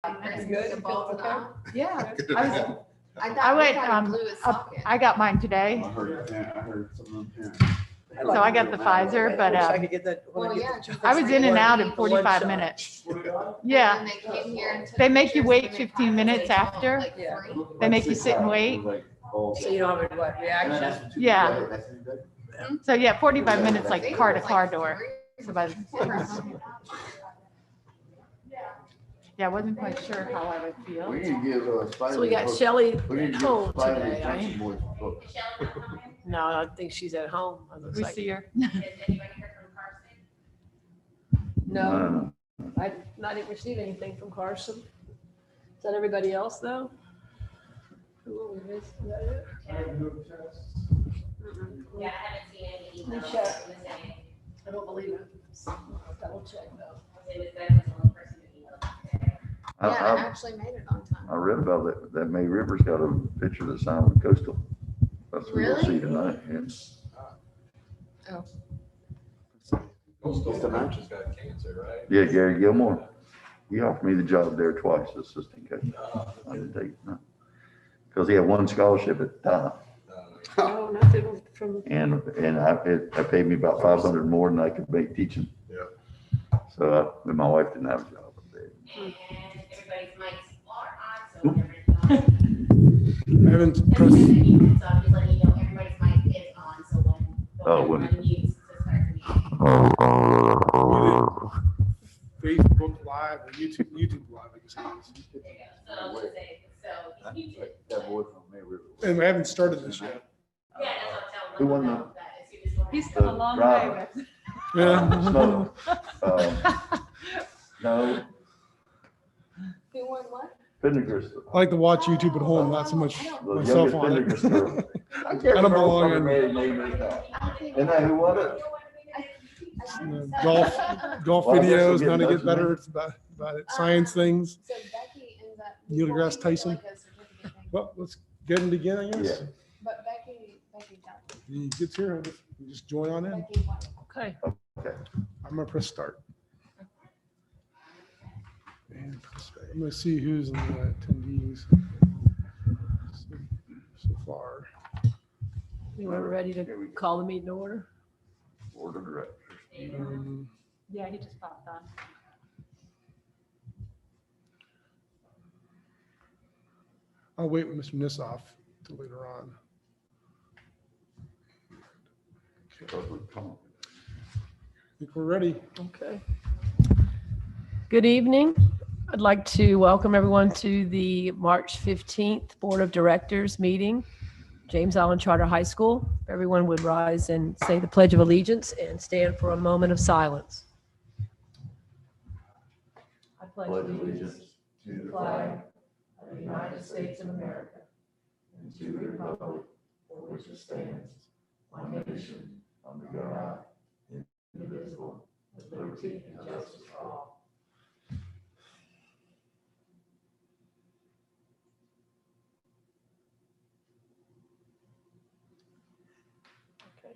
Good. Yeah. I went, I got mine today. I heard some of them parents. So I got the Pfizer, but I could get that. Well, yeah. I was in and out in The one 45 shot. minutes. And Yeah. then they came here and took They make you pictures wait and they 15 minutes packaged after. like Yeah. free. They make you sit and wait. So you don't have a what, reaction? Yeah. So yeah, 45 minutes like car to car door. So by yeah, I wasn't quite sure how I would feel. We need to give Spidey. So we got a book. Shelley We need at to give home Spidey today. attention more to books. No, I think she's at home. It looks We like. see her. No, I didn't receive anything from Carson. Is that everybody else though? Who are we missing? Is that it? Mm-mm. Yeah, I haven't seen any Let me emails. check. I don't believe it. Double check though. It was the only person who emailed today. Yeah, it I actually made it on time. read about that, that May River's got a picture that's signed with Coastal. That's what we'll see Really? tonight, yes. Oh. Mr. Match. got cancer, right? Yeah, Gary Gilmore, he offered me the job there twice, assistant coach. I didn't take it, no. Because he had one scholarship at the time, Oh, nothing from, and it paid me about 500 more than I could make teaching. Yeah. So, and my wife didn't have a job up there. And everybody's mics are on, so everybody's on. I haven't So pressed, I'm just letting you know, everybody's mic is on, so when. Oh, when- Unmute to start the meeting. Facebook Live or YouTube Live, I guess it is. There you go. So I was gonna say, so if you did. That boy from May River. And we haven't started this yet. Yeah, that's what I'm Who telling won them. That as soon as we're- He's come a long way driver. with. Yeah. Smoke. No, Who won what? Pendergast. I like to watch YouTube at home, not so much The myself youngest on it. Pendergast girl. I can't I don't remember belong what in- her name is now. I think. Isn't that who won it? Golf Well, I guess videos, we'll how to get get better, it's about it, science things. So Becky ends up. Neil deGrasse Tyson. Like a certificate thing. Well, let's get it again, I guess. Yeah. But Becky got. He gets here, you just join on in. Becky won. okay. Okay. I'm gonna press start. And I'm gonna see who's in the attendees so far. You were ready to call the meeting to order? Board of Directors. Yeah, he just popped on. I'll wait with Mr. Nissoff till later on. Okay, I think we're ready. Okay. Good evening. I'd like to welcome everyone to the March 15th Board of Directors meeting, James Island Charter High School. Everyone would rise and say the Pledge of Allegiance and stand for a moment of silence. I pledge allegiance to the flag of the United States of America and to the republic for which it stands, one nation, under God, indivisible, with liberty and justice for all. Okay.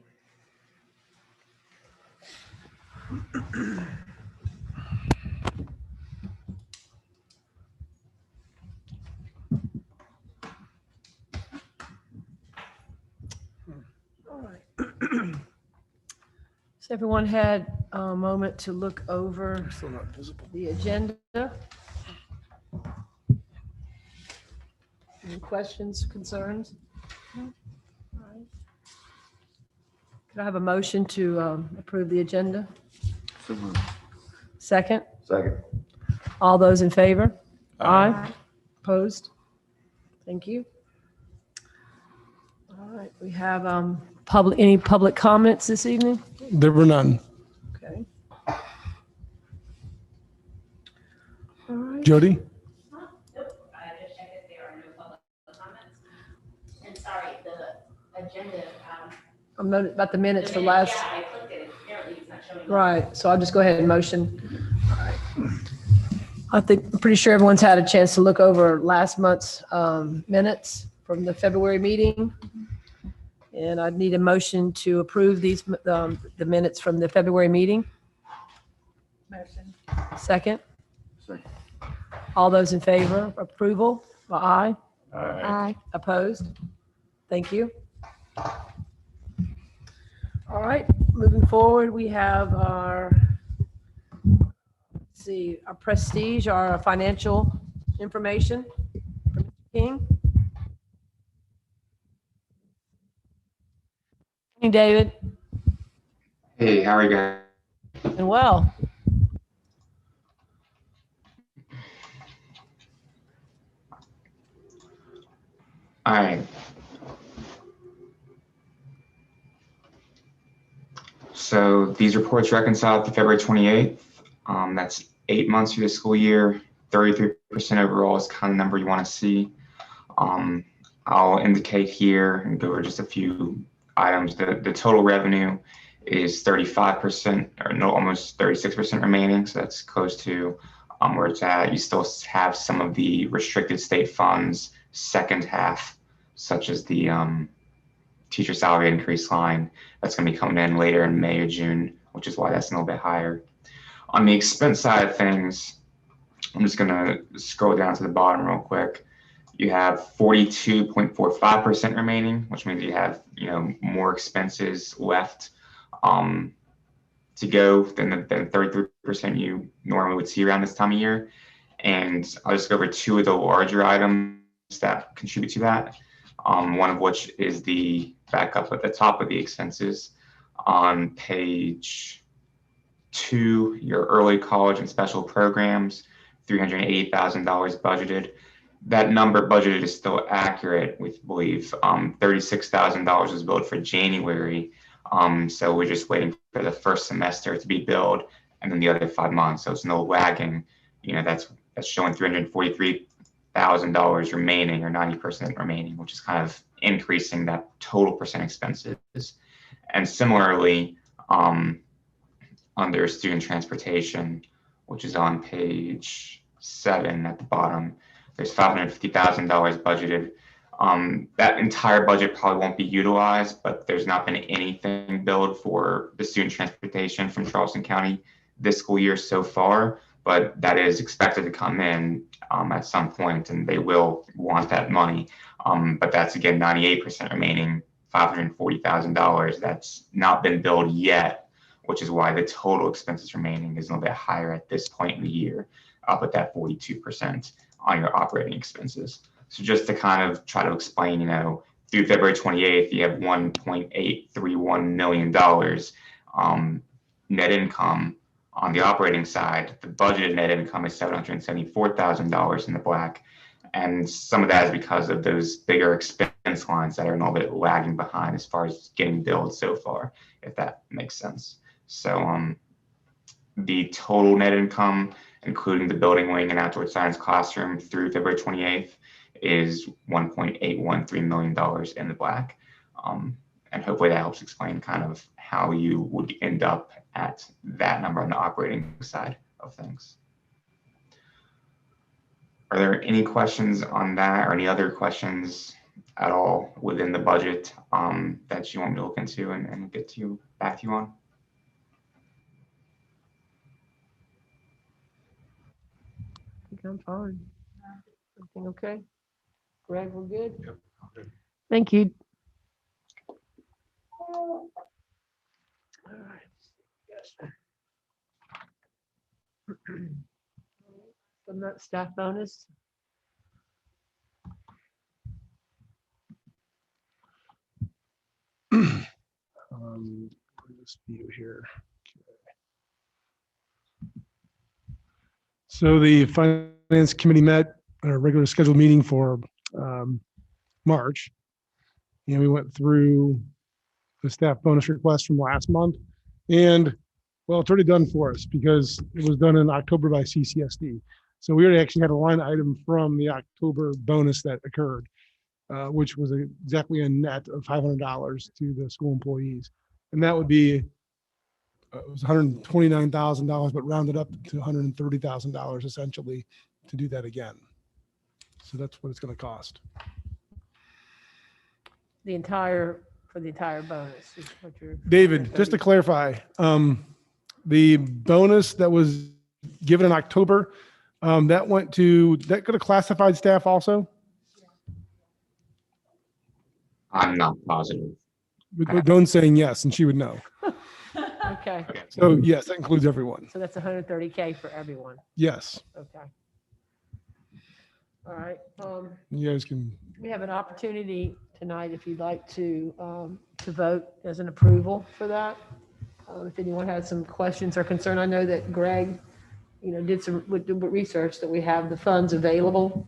All right. So everyone had a moment to look over Still not visible. the agenda. Any questions, concerns? No? All right. Could I have a motion to approve the agenda? So moved. Second, Second. all those in favor? Aye. Opposed? Thank you. All right, we have any public comments this evening? There were none. Okay. All right. Jody? Nope, I just checked it, there are no public comments. And sorry, the agenda, I'm not about the minutes for yeah, last, I clicked it, apparently it's not showing. up. right, so I'll just go ahead and motion. All right. I'm pretty sure everyone's had a chance to look over last month's minutes from the February meeting. And I'd need a motion to approve these, the minutes from the February meeting. Motion. Second, Second. All those in favor of approval, by aye. Aye. Opposed? Thank you. All right, moving forward, we have our, let's see, our prestige, our financial information. from Mr. King. Hey, David, Hey, how are you guys? and well. All right. So these reports reconciled to February 28th. That's 8 months through the school year. 33% overall is kind of the number you want to see. I'll indicate here and go over just a few items. The total revenue is 35%, or no, almost 36% remaining. So that's close to where it's at. You still have some of the restricted state funds second half, such as the teacher salary increase line that's going to be coming in later in May or June, which is why that's a little bit higher. On the expense side of things, I'm just going to scroll down to the bottom real quick. You have 42.45% remaining, which means you have more expenses left to go than the 33% you normally would see around this time of year. And I'll just go over two of the larger items that contribute to that. One of which is the backup at the top of the expenses. On page 2, your early college and special programs, $380,000 budgeted. That number budgeted is still accurate, we believe. $36,000 was billed for January. So we're just waiting for the first semester to be billed and then the other 5 months. So it's no lagging. That's showing $343,000 remaining, or 90% remaining, which is kind of increasing that total percent expenses. And similarly, under student transportation, which is on page 7 at the bottom, there's $550,000 budgeted. That entire budget probably won't be utilized, but there's not been anything billed for the student transportation from Charleston County this school year so far, but that is expected to come in at some point, and they will want that money. But that's, again, 98% remaining, $540,000 that's not been billed yet, which is why the total expenses remaining is a little bit higher at this point in the year, up at that 42% on your operating expenses. So just to kind of try to explain, through February 28th, you have $1.831 million net income on the operating side. The budgeted net income is $774,000 in the black. And some of that is because of those bigger expense lines that are a little bit lagging behind as far as getting billed so far, if that makes sense. So the total net income, including the building wing and outdoor science classroom through February 28th, is $1.813 million in the black. And hopefully that helps explain kind of how you would end up at that number on the operating side of things. Are there any questions on that, or any other questions at all within the budget that you want me to look into and get to back to you on? I think I'm fine. Everything okay? Greg, we're good? Yep, okay. Thank you. All right. Yes. From that staff bonus. This view here. So the Finance Committee met a regular scheduled meeting for March. And we went through the staff bonus request from last month. And well, it's already done for us because it was done in October by CCSD. So we already actually had a line item from the October bonus that occurred, which was exactly a net of $500 to the school employees. And that would be, it was $129,000, but rounded up to $130,000 essentially to do that again. So that's what it's going to cost. For the entire bonus. Is what you're. David, just to clarify, the bonus that was given in October That went to, that go to classified staff also? I'm not positive. With Dawn saying yes, and she would know. Okay, So yes, that includes everyone. so that's 130K for everyone. Yes, Okay. All right. you guys can, We have an opportunity tonight, if you'd like to vote as an approval for that. If anyone has some questions or concern, I know that Greg, did some research that we have the funds available.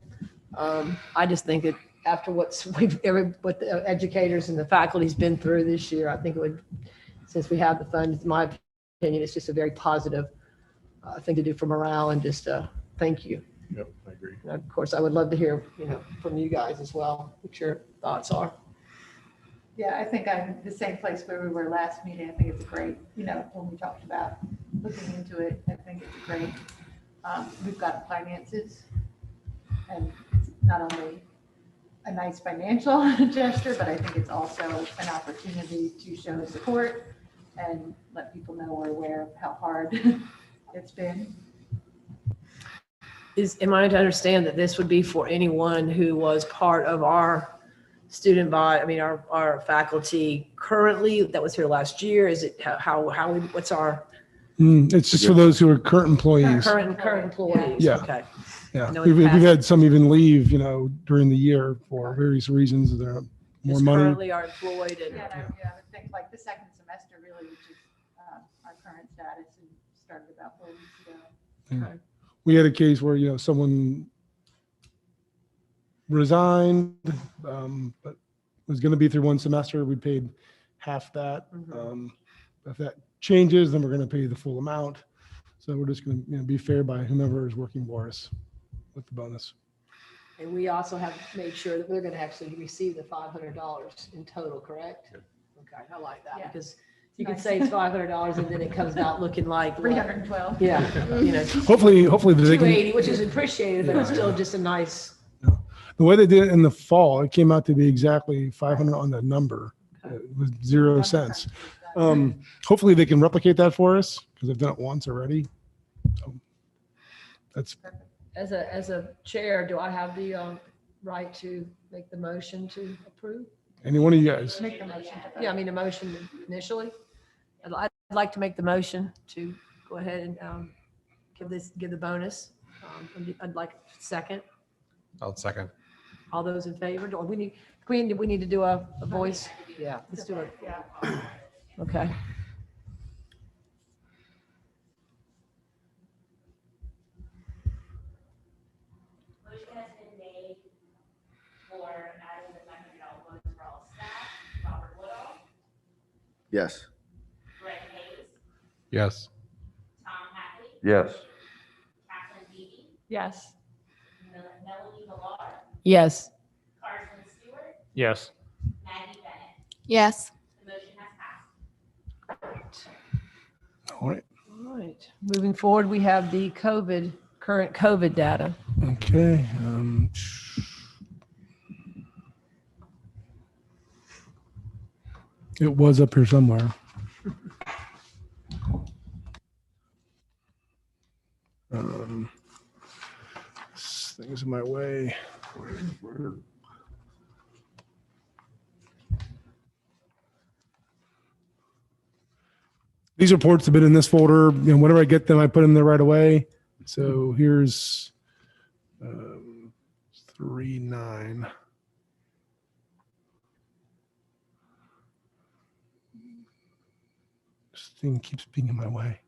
I just think that after what the educators and the faculty's been through this year, I think it would, since we have the funds, in my opinion, it's just a very positive thing to do for morale and just thank you. Yep, I agree. And of course, I would love to hear, from you guys as well, what your thoughts are. Yeah, I think I'm the same place where we were last meeting. I think it's a great, when we talked about looking into it, I think it's great. We've got finances, and it's not only a nice financial gesture, but I think it's also an opportunity to show support and let people know we're aware of how hard it's been. Am I to understand that this would be for anyone who was part of our student body, our faculty currently that was here last year? Is it what's our it's just for those who are current employees. current employees? Yeah. Okay. Yeah, No, we've it passed. had some even leave, during the year for various reasons. There are more Just money. currently are employed and. Yeah, I would think like the second semester really, which is our current status, and started about 4 weeks ago. We had a case where, someone resigned, but was going to be through one semester. We paid half that. If that changes, then we're going to pay the full amount. So we're just going to be fair by whomever is working for us with the bonus. And we also have made sure that we're going to actually receive the $500 in total, correct? Okay, I like that Yeah. because you can Nice. say it's $500 and then it comes out looking like. 312. Yeah, Hopefully they can. 280, which is appreciated, but it's still just a nice. The way they did it in the fall, it came out to be exactly 500 on the number. It was 0 cents. Hopefully they can replicate that for us because they've done it once already. So that's As a chair, do I have the right to make the motion to approve? any one of you guys. Make the motion to vote. Yeah, a motion initially. I'd like to make the motion to go ahead and give the bonus. I'd like a second. I'll second. All those in favor? Do we need to do a voice? Yeah, let's do it. Yeah. Okay. Motion has been made for adding the $500 bonus for all staff. Robert Woodall, Yes. Greg Hayes, Yes. Tom Hackney, Yes. Catherine Beebe, Yes. Melanie Millar, Yes. Carson Stewart, Yes. Maggie Bennett. Yes. The motion has passed. All right. All right. Moving forward, we have the current COVID data. Okay. It was up here somewhere. This thing's in my way. These reports have been in this folder. Whenever I get them, I put them there right away. So here's 3/9. This thing keeps being in my way.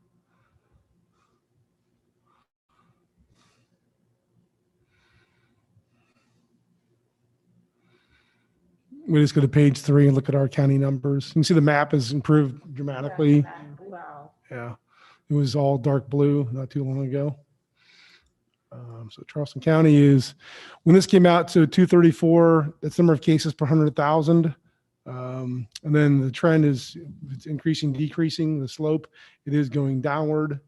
We just go to page 3 and look at our county numbers. You can see the map has improved dramatically. Wow. Yeah, it was all dark blue not too long ago. So Charleston County is, when this came out to 234, that's the number of cases per 100,000. And then the trend is it's increasing, decreasing the slope. It is going downward.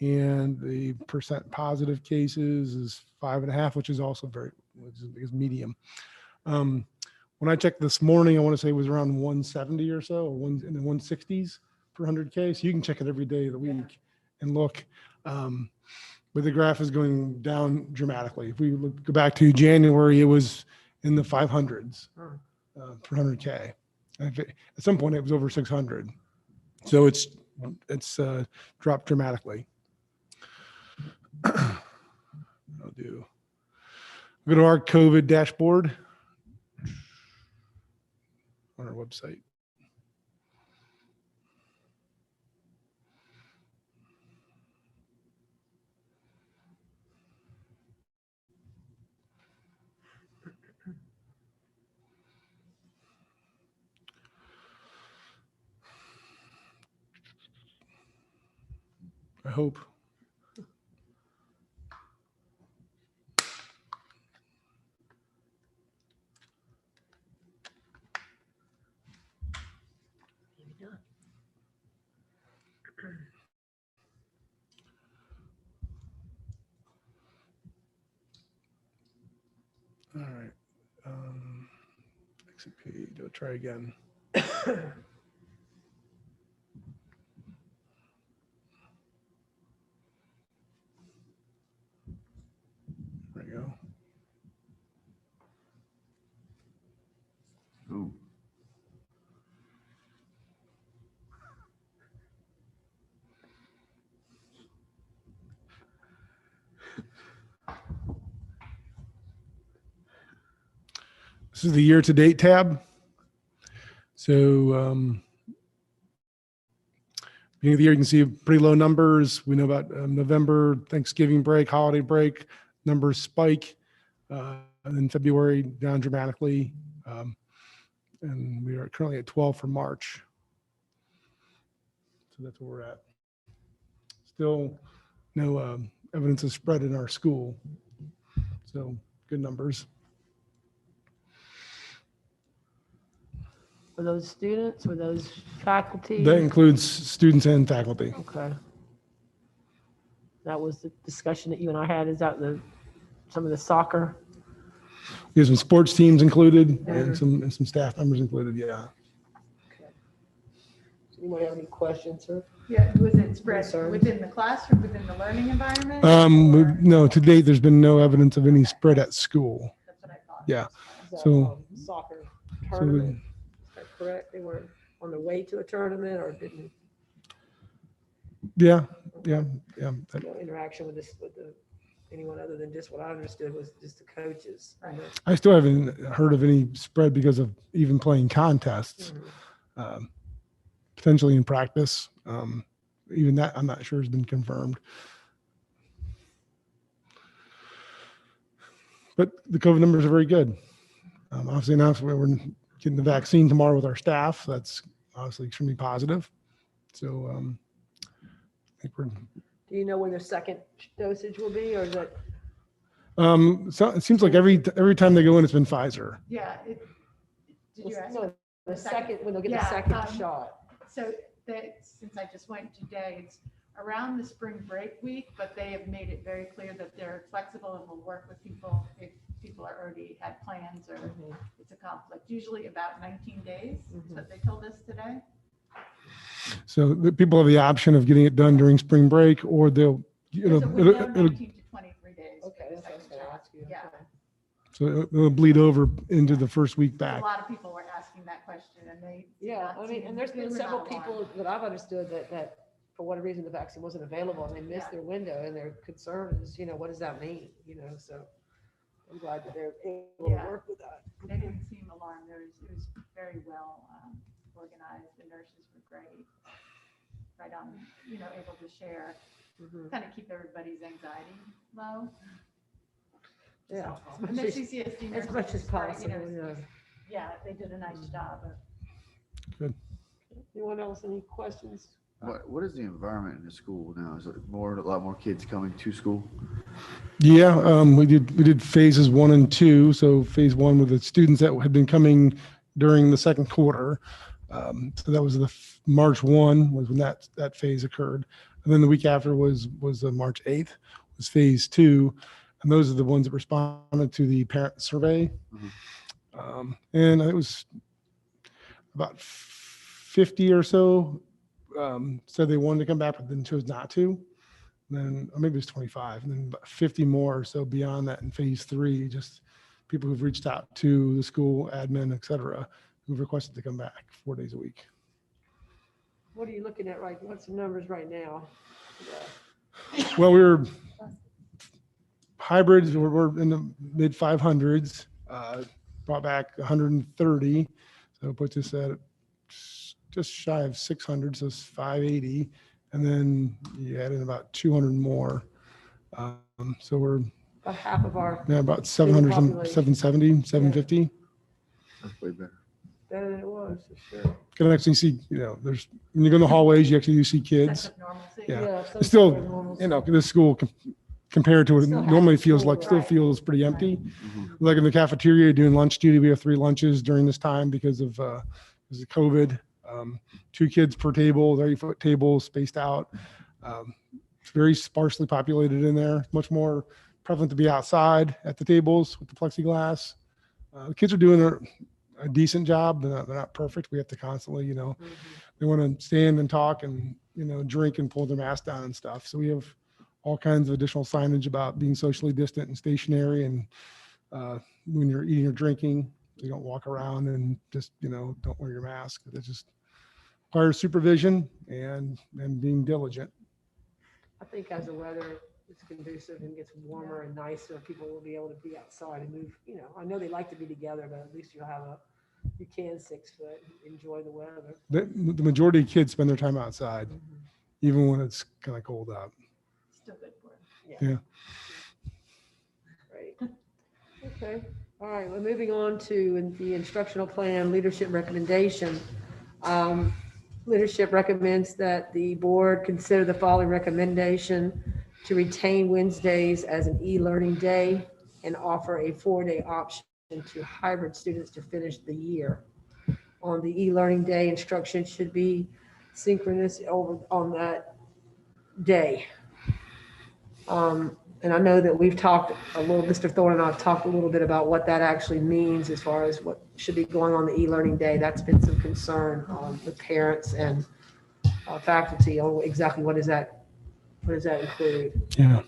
And the percent positive cases is 5.5, which is also which is medium. When I checked this morning, I want to say it was around 170 or so, or in the 160s per 100K. So you can check it every day of the week and look. but the graph is going down dramatically. If we go back to January, it was in the 500s per 100K. At some point, it was over 600. So it's dropped dramatically. I'll go to our COVID dashboard on our website. I hope. All right. Exit page. I'll try again. There we go. Ooh. This is the year-to-date tab. So beginning of the year, you can see pretty low numbers. We know about November, Thanksgiving break, holiday break, numbers spike. And then February down dramatically. And we are currently at 12 for March. So that's where we're at. Still no evidence of spread in our school. So good numbers. Were those students? Were those faculty? That includes students and faculty. Okay. That was the discussion that you and I had. Is that some of the soccer? There's some sports teams included and some staff members included. Yeah. Okay. Does anyone have any questions, sir? Yeah, was it spread Concerns? within the class or within the learning environment? No, to date, there's been no evidence of any spread at school. That's what I thought. Yeah. Is that, So- soccer So tournament. Is that correct? They were on the way to a tournament or didn't yeah. no interaction with anyone other than just what I understood was just the coaches. Right. I still haven't heard of any spread because of even playing contests, potentially in practice. Even that, I'm not sure has been confirmed. But the COVID numbers are very good. Obviously, now we're getting the vaccine tomorrow with our staff. That's obviously extremely positive. So I think we're. Do you know when the second dosage will be, or is it? So it seems like every time they go in, it's been Pfizer. Yeah. Did you ask? No, the second, when they'll get the Yeah, second um, shot. So that, since I just went today, it's around the spring break week, but they have made it very clear that they're flexible and will work with people if people are already had plans or it's a conflict. Usually about 19 days is what they told us today. So the people have the option of getting it done during spring break, or they'll, There's a window, 19 to 23 days. for Okay, the that's what I was second gonna shot. ask you. Yeah. Okay. so it'll bleed over into the first week A back. lot of people were asking that question and they. did Yeah, not I mean, seem- and there's they been were several not alarmed. people that I've understood that for whatever reason, the vaccine wasn't available and they missed their window and their concern is, what does that mean? So I'm glad that they're able to Yeah. work with that. They didn't seem alarmed. It was very well organized. The nurses were great. Right on, able to share, Mhm. kind of keep everybody's anxiety low. Yeah. And the CCSD As nurses, much as right, possible, yeah. Yeah, they did a nice job. Anyone else, any questions? What is the environment in the school now? Is it a lot more kids coming to school? Yeah, we did phases 1 and 2. So phase 1 with the students that had been coming during the second quarter. So that was March 1 was when that phase occurred. And then the week after was March 8th was phase 2. And those are the ones that responded to the parent survey. And it was about 50 or so said they wanted to come back, but then chose not to. then or maybe it's 25, and then about 50 more. So beyond that in phase 3, just people who've reached out to the school admin, et cetera, who've requested to come back 4 days a week. What are you looking at right? What's the numbers right now? Well, we're hybrids. We're in the mid 500s. Brought back 130, so it puts us at just shy of 600, so it's 580, and then you add in about 200 more. So we're About half of our, about 700, population. 770, 750. That's way better. better than it was, for sure. Can actually see, there's when you go in the hallways, you actually do see kids. Sense of normalcy. Yeah. some It's still, sort of normalcy. This school compared to what it Still has normally feels school, like, still right. feels pretty empty. Mhm. Like in the cafeteria doing lunch duty, we have 3 lunches during this time because of COVID. 2 kids per table, 30-foot tables spaced out. It's very sparsely populated in there. Much more prevalent to be outside at the tables with the plexiglass. The kids are doing a decent job. They're not perfect. We have to constantly, Mhm. they want to stand and talk and, drink and pull their mask down and stuff. So we have all kinds of additional signage about being socially distant and stationary. And when you're eating or drinking, you don't walk around and just, don't wear your mask. It just requires supervision and being diligent. I think as the weather is conducive and gets warmer and nicer, people will be able to be outside and move. I know they like to be together, but at least you can 6 foot, enjoy the weather. The majority of kids spend their time outside, even when it's kind of cold out. Still good for it. Yeah. Great. Okay. All right. We're moving on to the instructional plan leadership recommendation. Leadership recommends that the board consider the following recommendation: to retain Wednesdays as an e-learning day and offer a 4-day option to hybrid students to finish the year. On the e-learning day, instruction should be synchronous over on that day. And I know that we've talked a little, Mr. Thorne and I have talked a little bit about what that actually means as far as what should be going on the e-learning day. That's been some concern with parents and faculty on exactly what does that include? Yeah.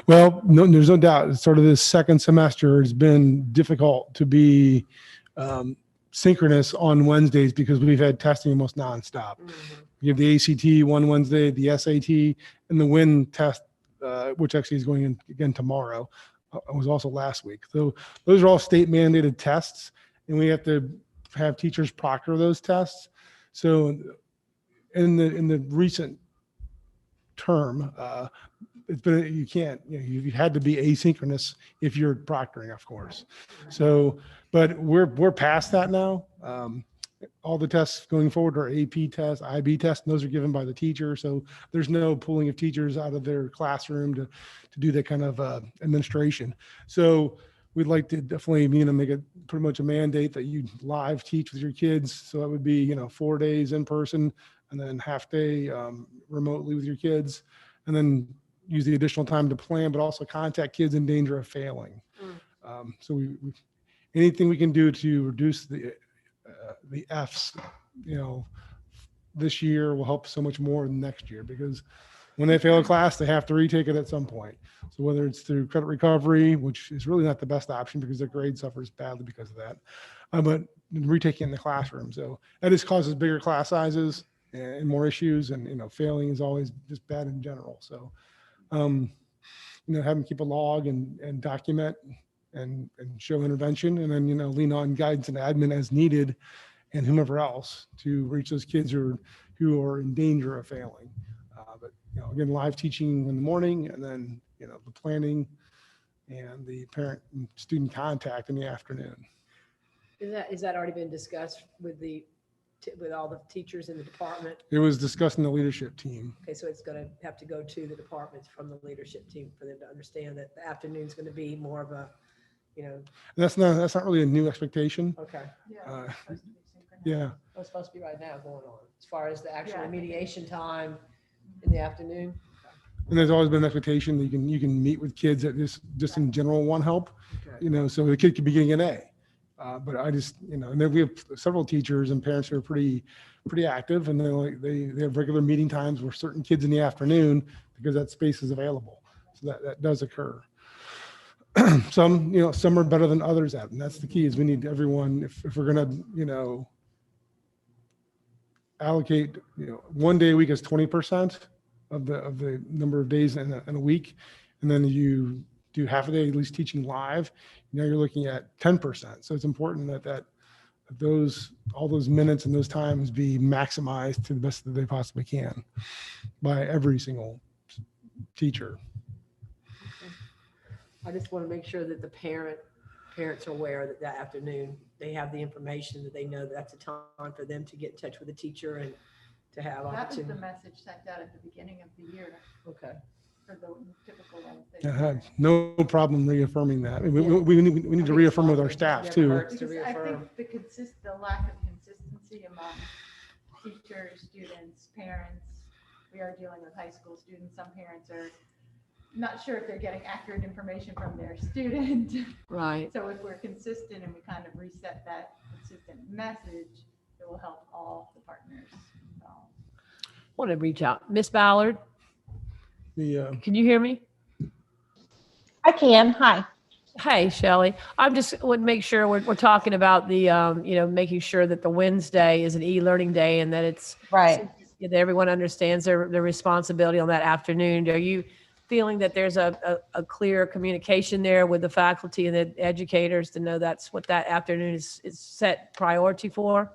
Well, no, there's no doubt. Sort of this second semester has been difficult to be synchronous on Wednesdays because we've had testing almost nonstop. You have the ACT one Wednesday, the SAT, and the WIN test, which actually is going in again tomorrow. It was also last week. So those are all state mandated tests, and we have to have teachers proctor those tests. So in the recent term, it's been, you've had to be asynchronous if you're proctoring, of course. So, but we're past that now. All the tests going forward are AP tests, IB tests, and those are given by the teacher. So there's no pulling of teachers out of their classroom to do that kind of administration. So we'd like to definitely, make it pretty much a mandate that you live teach with your kids. So that would be, 4 days in person and then half day remotely with your kids, and then use the additional time to plan, but also contact kids in danger of failing. So we anything we can do to reduce the F's, this year will help so much more than next year, because when they fail a class, they have to retake it at some point. So whether it's through credit recovery, which is really not the best option because their grade suffers badly because of that, but retaking it in the classroom. So that just causes bigger class sizes and more issues, and failing is always just bad in general. So have them keep a log and document and show intervention, and then lean on guidance and admin as needed, and whomever else to reach those kids who are in danger of failing. But again, live teaching in the morning, and then the planning and the parent and student contact in the afternoon. Is that already been discussed with all the teachers in the department? It was discussed in the leadership team. Okay, so it's going to have to go to the departments from the leadership team for them to understand that the afternoon's going to be more of a, That's not really a new expectation. okay. Yeah. it's supposed to be synchronous. Yeah. It's supposed to be right now going on as far as the actual Yeah, I think it remediation time in the afternoon. And there's always been an expectation that you can meet with kids that just in general want help, Okay. so the kid could be getting an A. But I just, and then we have several teachers and parents who are pretty active, and they have regular meeting times with certain kids in the afternoon because that space is available. So that does occur. Some are better than others at, and that's the key is we need everyone, if we're going to, allocate, 1 day a week is 20% of the number of days in a week. And then you do half a day, at least teaching live. Now you're looking at 10%. So it's important that all those minutes and those times be maximized to the best that they possibly can by every single teacher. I just want to make sure that the parents are aware that afternoon they have the information, that they know that's a time for them to get in touch with the teacher and to have That was the opportunity. message sent out at the beginning of the year Okay. for the typical Wednesday. I had no problem reaffirming that. We need to reaffirm with our staff Never too. hurts to Because I reaffirm. think the lack of consistency among teachers, students, parents, we are dealing with high school students. Some parents are not sure if they're getting accurate information from their student. Right. So if we're consistent and we kind of reset that consistent message, it will help all the partners. Want to reach out. Miss Ballard, can you hear me? I can. Hi. Hey, Shelley. I'm just would make sure we're talking about the, making sure that the Wednesday is an e-learning day and that it's Right. that everyone understands their responsibility on that afternoon. Are you feeling that there's a clear communication there with the faculty and the educators to know that's what that afternoon is set priority for?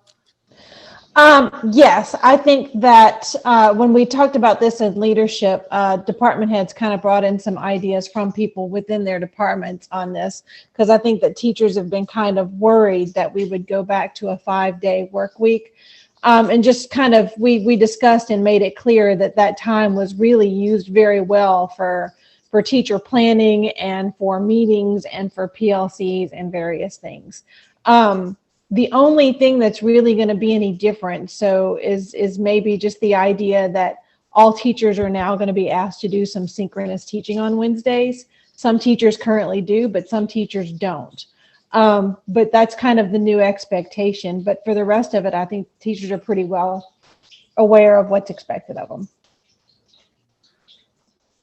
Yes, I think that when we talked about this in leadership, department heads kind of brought in some ideas from people within their departments on this, because I think that teachers have been kind of worried that we would go back to a 5-day work week. And just kind of, we discussed and made it clear that time was really used very well for teacher planning and for meetings and for PLCs and various things. The only thing that's really going to be any different is maybe just the idea that all teachers are now going to be asked to do some synchronous teaching on Wednesdays. Some teachers currently do, but some teachers don't. But that's kind of the new expectation. But for the rest of it, I think teachers are pretty well aware of what's expected of them.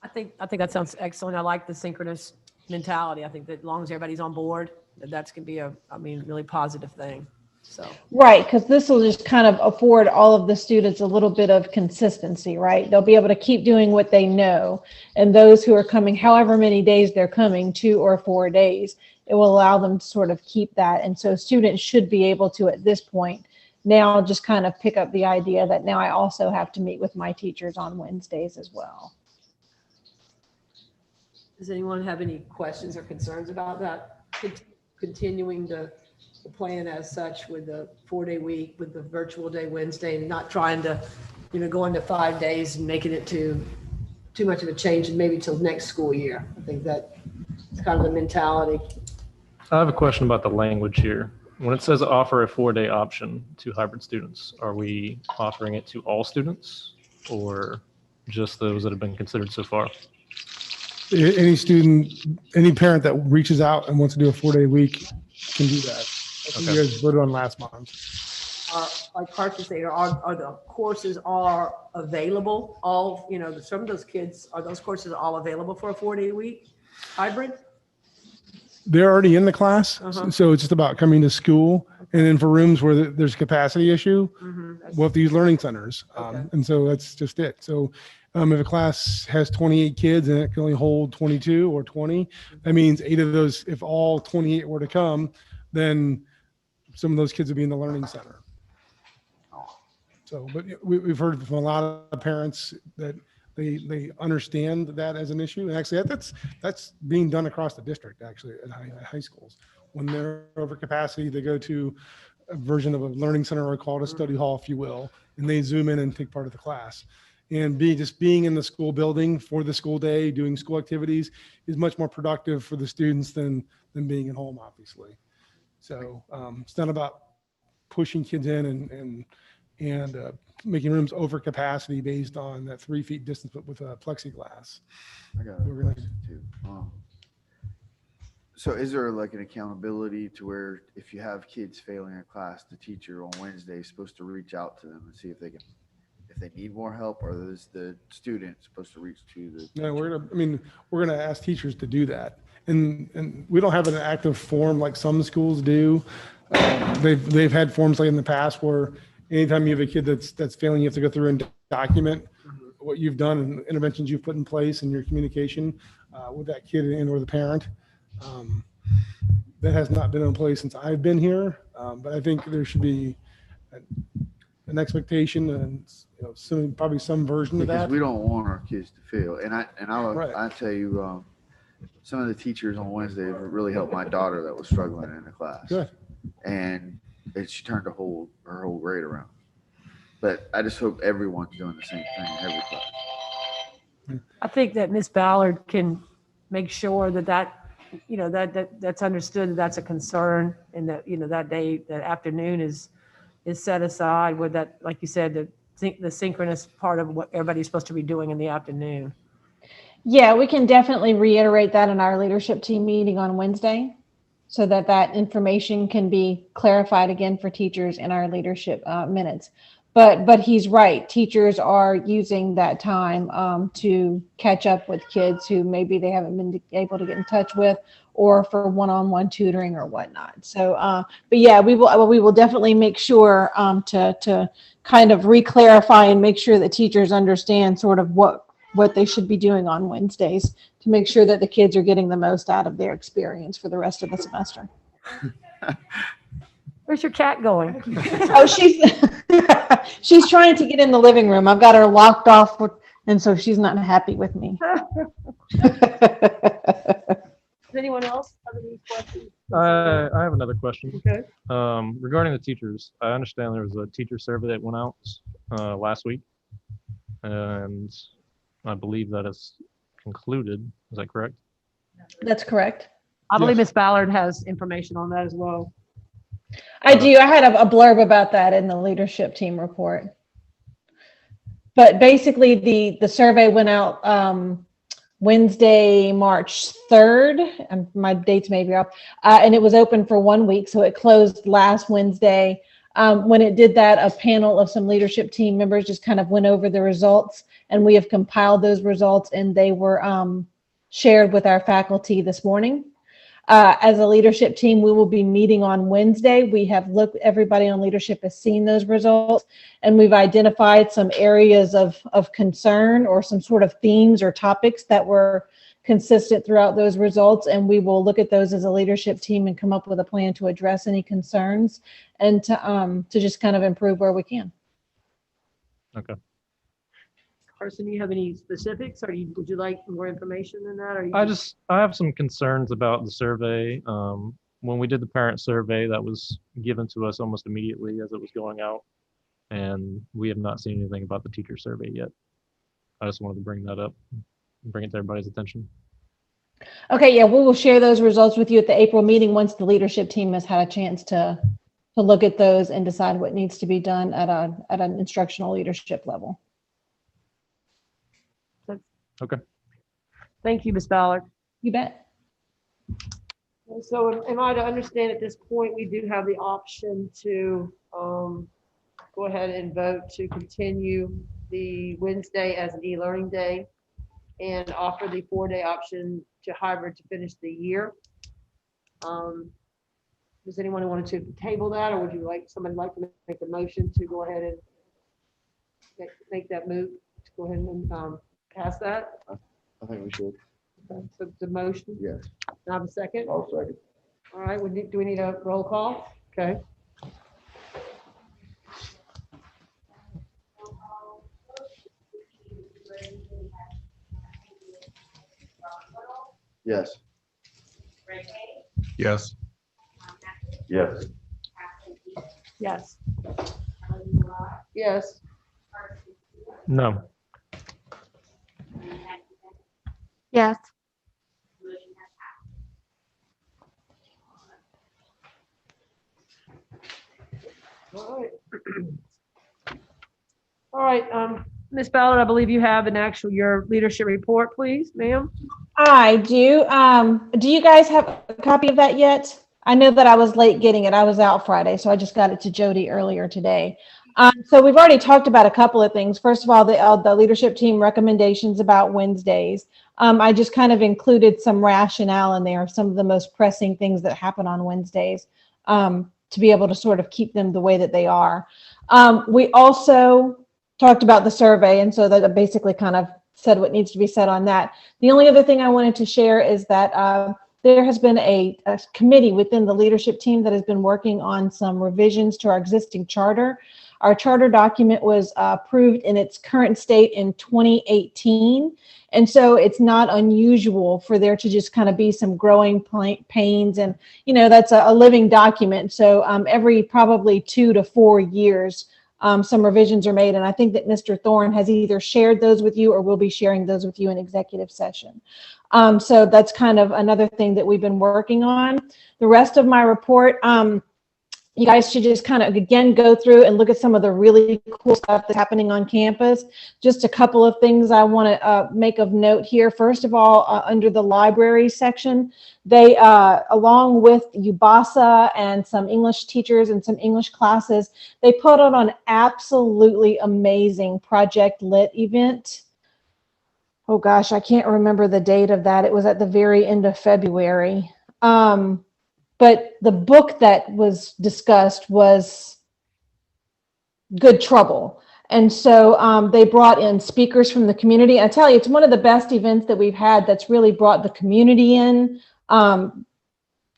I think that sounds excellent. I like the synchronous mentality. I think that as long as everybody's on board, that's going to be really positive thing. So. Right, because this will just kind of afford all of the students a little bit of consistency, right? They'll be able to keep doing what they know. And those who are coming, however many days they're coming, 2 or 4 days, it will allow them to sort of keep that. And so students should be able to, at this point, now just kind of pick up the idea that now I also have to meet with my teachers on Wednesdays as well. Does anyone have any questions or concerns about that? Continuing the plan as such with the 4-day week, with the virtual day Wednesday, and not trying to, go into 5 days and making it too much of a change and maybe till next school year. I think that's kind of the mentality. I have a question about the language here. When it says offer a 4-day option to hybrid students, are we offering it to all students or just those that have been considered so far? Any student, any parent that reaches out and wants to do a 4-day week can do that. That's what you guys voted on last month. Like Carson said, are the courses all available? All, some of those kids, are those courses all available for a 4-day week hybrid? They're already in the class, so it's just about coming to school. And then for rooms where there's a capacity issue, we'll have to use learning centers. And so that's just it. So if a class has 28 kids and it can only hold 22 or 20, that means 8 of those, if all 28 were to come, then some of those kids would be in the learning center. So, but we've heard from a lot of parents that they understand that as an issue. And actually that's being done across the district, actually, at high schools. When they're over capacity, they go to a version of a learning center, or call it a study hall, if you will, and they zoom in and take part of the class. And just being in the school building for the school day, doing school activities is much more productive for the students than being at home, obviously. So it's not about pushing kids in and making rooms over capacity based on that 3 feet distance with a plexiglass. I got a question too. So is there like an accountability to where if you have kids failing a class, the teacher on Wednesday is supposed to reach out to them and see if they need more help, or is the student supposed to reach to the No, teacher? we're gonna ask teachers to do that. And we don't have an active form like some schools do. They've had forms like in the past where anytime you have a kid that's failing, you have to go through and document what you've done and interventions you've put in place in your communication with that kid and or the parent. That has not been in place since I've been here, but I think there should be an expectation and probably some version of Because that. we don't want our kids to fail. And Right. I tell you, some of the teachers on Wednesday really helped my daughter that was struggling in the class. Good. And she turned her whole grade around. But I just hope everyone's doing the same thing in every class. I think that Ms. Ballard can make sure that's understood, that that's a concern, and that, that day, that afternoon is set aside with that, like you said, the synchronous part of what everybody's supposed to be doing in the afternoon. Yeah, we can definitely reiterate that in our leadership team meeting on Wednesday so that information can be clarified again for teachers in our leadership minutes. But he's right. Teachers are using that time to catch up with kids who maybe they haven't been able to get in touch with, or for one-on-one tutoring or whatnot. So, but yeah, we will definitely make sure to kind of re-clarify and make sure that teachers understand sort of what they should be doing on Wednesdays to make sure that the kids are getting the most out of their experience for the rest of the semester. Where's your cat going? Oh, she's trying to get in the living room. I've got her locked off, and so she's not happy with me. Does anyone else have any questions? I have another question. Okay. Regarding the teachers, I understand there was a teacher survey that went out last week, and I believe that is concluded. Is that correct? That's correct. I believe Yes. Ms. Ballard has information on that as well. I do. I had a blurb about that in the leadership team report. But basically, the survey went out Wednesday, March 3rd, and my dates may be off, and it was open for 1 week, so it closed last Wednesday. When it did that, a panel of some leadership team members just kind of went over the results, and we have compiled those results, and they were shared with our faculty this morning. As a leadership team, we will be meeting on Wednesday. We have everybody on leadership has seen those results, and we've identified some areas of concern or some sort of themes or topics that were consistent throughout those results. And we will look at those as a leadership team and come up with a plan to address any concerns and to just kind of improve where we can. Okay. Carson, you have any specifics, or would you like more information than that? Or I have some concerns about the survey. When we did the parent survey, that was given to us almost immediately as it was going out, and we have not seen anything about the teacher survey yet. I just wanted to bring that up, bring it to everybody's attention. Okay, yeah, we will share those results with you at the April meeting once the leadership team has had a chance to look at those and decide what needs to be done at an instructional leadership level. Okay. Thank you, Ms. Ballard. You bet. So am I to understand at this point, we do have the option to go ahead and vote to continue the Wednesday as an e-learning day and offer the 4-day option to hybrid to finish the year? Does anyone want to table that, or would you like, somebody like to make a motion to go ahead and make that move, to go ahead and pass that? I think we should. So the motion, Yes. I have a second? I'll second. All right, do we need a roll call? Okay. Yes. Yes. Yes. Yes. Yes. No. Yes. All right. All right, Ms. Ballard, I believe you have your leadership report, please, ma'am. I do. Do you guys have a copy of that yet? I know that I was late getting it. I was out Friday, so I just got it to Jody earlier today. So we've already talked about a couple of things. First of all, the leadership team recommendations about Wednesdays. I just kind of included some rationale in there of some of the most pressing things that happen on Wednesdays, to be able to sort of keep them the way that they are. We also talked about the survey, and so that basically kind of said what needs to be said on that. The only other thing I wanted to share is that there has been a committee within the leadership team that has been working on some revisions to our existing charter. Our charter document was approved in its current state in 2018. And so it's not unusual for there to just kind of be some growing pains. And, you know, that's a living document. So every probably 2 to 4 years, some revisions are made. And I think that Mr. Thorne has either shared those with you or will be sharing those with you in executive session. So that's kind of another thing that we've been working on. The rest of my report, you guys should just kind of, again, go through and look at some of the really cool stuff that's happening on campus. Just a couple of things I want to make of note here. First of all, under the library section, they, along with UBASA and some English teachers and some English classes, they put on an absolutely amazing Project Lit event. Oh gosh, I can't remember the date of that. It was at the very end of February. But the book that was discussed was Good Trouble. And so they brought in speakers from the community. I tell you, it's one of the best events that we've had that's really brought the community in.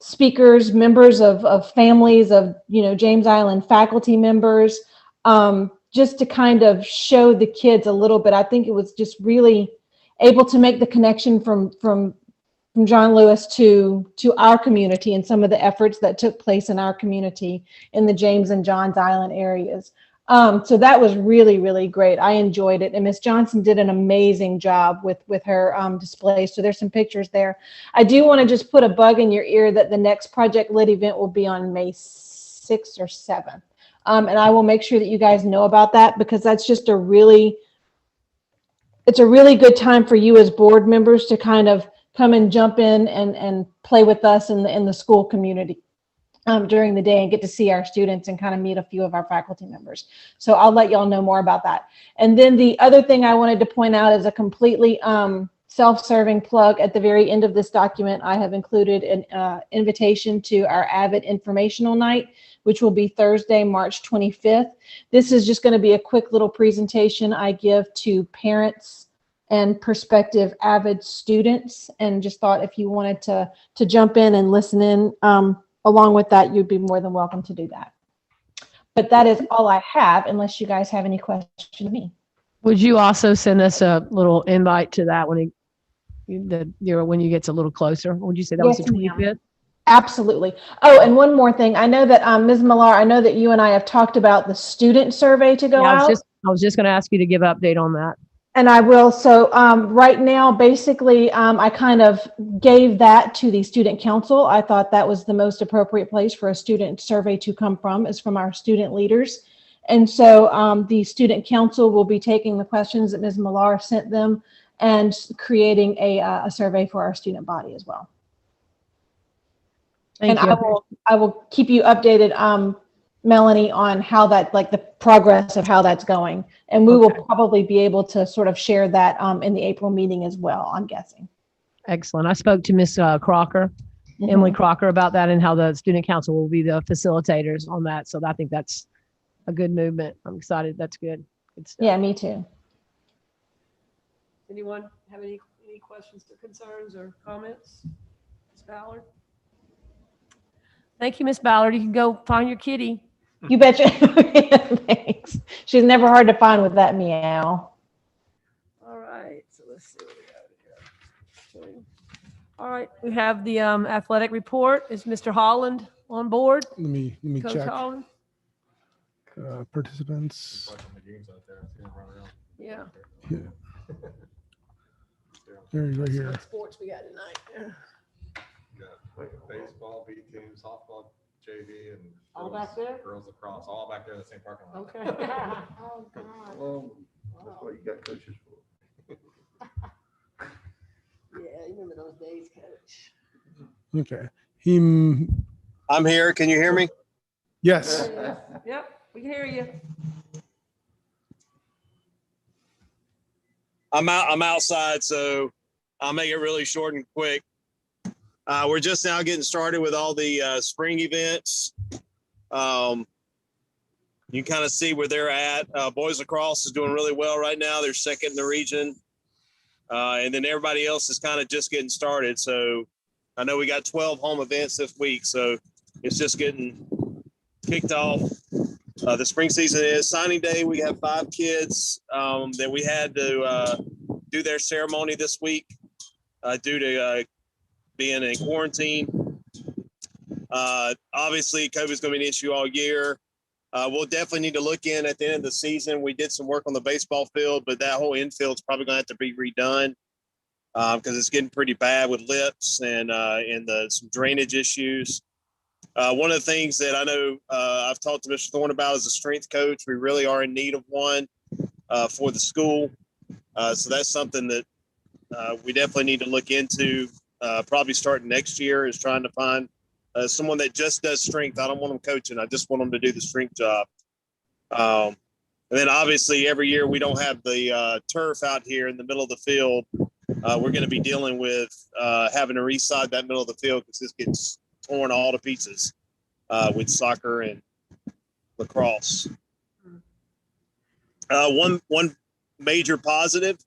Speakers, members of families of, you know, James Island faculty members, just to kind of show the kids a little bit. I think it was just really able to make the connection from John Lewis to our community and some of the efforts that took place in our community in the James and Johns Island areas. So that was really, really great. I enjoyed it. And Miss Johnson did an amazing job with her display. So there's some pictures there. I do want to just put a bug in your ear that the next Project Lit event will be on May 6th or 7th. And I will make sure that you guys know about that, because that's just it's a really good time for you as board members to kind of come and jump in and play with us in the school community during the day and get to see our students and kind of meet a few of our faculty members. So I'll let y'all know more about that. And then the other thing I wanted to point out is a completely self-serving plug. At the very end of this document, I have included an invitation to our Avid Informational Night, which will be Thursday, March 25th. This is just going to be a quick little presentation I give to parents and prospective Avid students, and just thought if you wanted to jump in and listen in along with that, you'd be more than welcome to do that. But that is all I have, unless you guys have any questions for me. Would you also send us a little invite to that when when you get a little closer? Would you say that was the 25th? Absolutely. Oh, and one more thing. I know that Ms. Millar, I know that you and I have talked about the student survey to go out. I was just going to ask you to give an update on that. And I will. So right now, basically, I kind of gave that to the student council. I thought that was the most appropriate place for a student survey to come from, is from our student leaders. And so the student council will be taking the questions that Ms. Millar sent them and creating a survey for our student body as well. Thank you. I will keep you updated, Melanie, on how that, like the progress of how that's going. And we will probably be able to sort of share that in the April meeting as well, I'm guessing. Excellent. I spoke to Miss Crocker, Emily Crocker, about that and how the student council will be the facilitators on that. So I think that's a good movement. I'm excited. That's good. Good stuff. Yeah, me too. Anyone have any questions or concerns or comments? Ms. Ballard? Thank you, Miss Ballard. You can go find your kitty. You betcha. Thanks. She's never hard to find with that meow. All right. So let's see what we got here. All right. We have the athletic report. Is Mr. Holland on board? Let me Coach check Holland? participants. Yeah. Yeah. There he is right here. What sports we got tonight? Baseball, B team, softball, JV, and All back there? girls lacrosse, all back there in the same parking lot. Okay. Oh, God. Well, that's what you got coaches for. Yeah, you remember those days, Coach. Okay. I'm here. Can you hear me? Yes. Yep, we can hear you. I'm outside, so I'll make it really short and quick. We're just now getting started with all the spring events. You kind of see where they're at. Boys lacrosse is doing really well right now. They're second in the region. And then everybody else is kind of just getting started. So I know we got 12 home events this week, so it's just getting kicked off. The spring season is signing day. We have 5 kids that we had to do their ceremony this week due to being in quarantine. Obviously, COVID is going to be an issue all year. We'll definitely need to look in at the end of the season. We did some work on the baseball field, but that whole infield is probably going to have to be redone because it's getting pretty bad with lips and some drainage issues. One of the things that I know I've talked to Mr. Thorne about is a strength coach. We really are in need of one for the school. So that's something that we definitely need to look into probably starting next year, is trying to find someone that just does strength. I don't want them coaching. I just want them to do the strength job. And then obviously every year we don't have the turf out here in the middle of the field. We're going to be dealing with having to reside that middle of the field because this gets torn all to pieces with soccer and lacrosse. One major positive,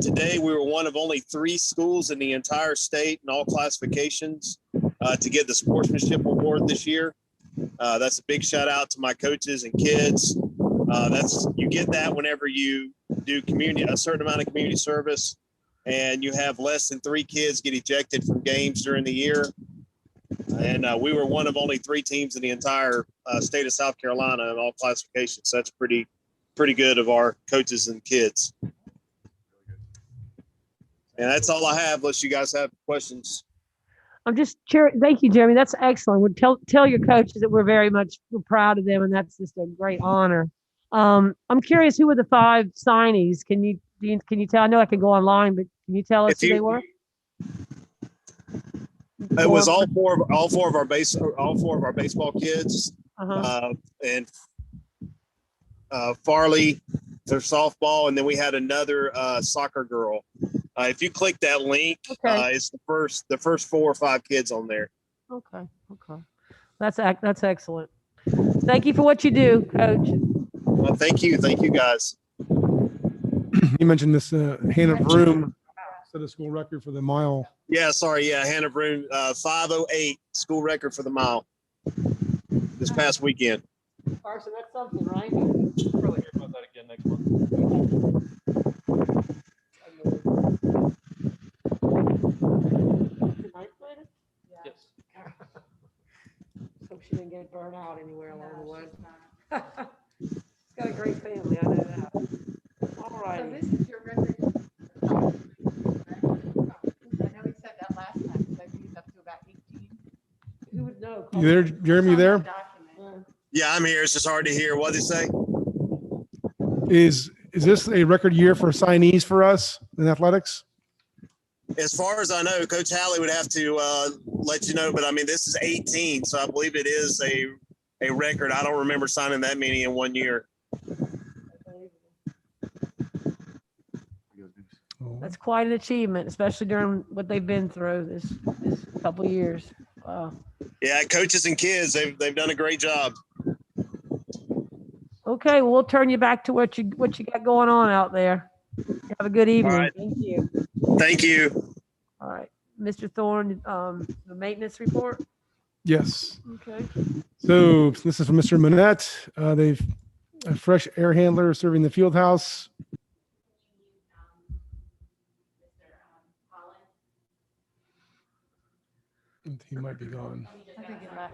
today we were one of only 3 schools in the entire state in all classifications to get the Sportsmanship Award this year. That's a big shout out to my coaches and kids. You get that whenever you do a certain amount of community service and you have less than 3 kids get ejected from games during the year. And we were one of only 3 teams in the entire state of South Carolina in all classifications. So that's pretty good of our coaches and kids. And that's all I have, unless you guys have questions. I'm just thank you, Jeremy. That's excellent. Would tell your coaches that we're proud of them, and that's just a great honor. I'm curious, who were the 5 signees? Can you tell? I know I can go online, but can you tell us who they were? It was all four of our baseball kids, and Farley for softball, and then we had another soccer girl. If you click that link, it's the first 4 or 5 kids on there. Okay. That's excellent. Thank you for what you do, Coach. Well, thank you guys. You mentioned this Hannah Vroom set a school record for the mile. Yeah, sorry. Yeah, Hannah Vroom, 5:08 school record for the mile this past weekend. Carson, that's something, right? Probably hear about that again next month. Yes. Hope she didn't get burned out anywhere along the way. She's got a great family, I know that. All right. So this is your record. I know he said that last time, so he's up to about 18. Who would know? You there, Jeremy? You there? Yeah, I'm here. It's just hard to hear. What did he say? Is this a record year for signees for us in athletics? As far as I know, Coach Halley would have to let you know, but I mean, this is 18, so I believe it is a record. I don't remember signing that many in one year. That's quite an achievement, especially during what they've been through this couple of years. Wow. Yeah, coaches and kids, they've done a great job. Okay, well, we'll turn you back to what you got going on out there. Have a good evening. All right. Thank you. Thank you. All right, Mr. Thorne, the maintenance report. Yes. Okay. So this is from Mr. Monette. They've a fresh air handler serving the field house. He might be gone. I think it left.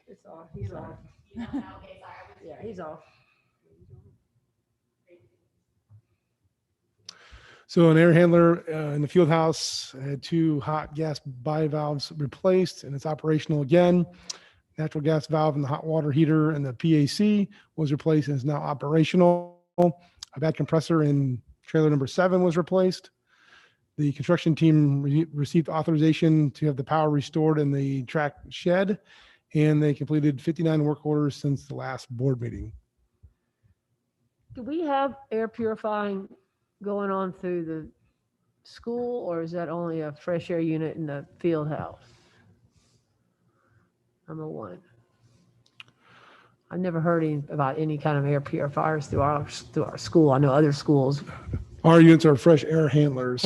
It's off. He's off. Yeah, he's off. So an air handler in the field house had 2 hot gas bivalves replaced, and it's operational again. Natural gas valve in the hot water heater and the PAC was replaced and is now operational. A bad compressor in trailer number 7 was replaced. The construction team received authorization to have the power restored in the track shed, and they completed 59 work orders since the last board meeting. Do we have air purifying going on through the school, or is that only a fresh air unit in the field house? Number one. I've never heard about any kind of air purifiers through our school. I know other schools. Our units are fresh air handlers.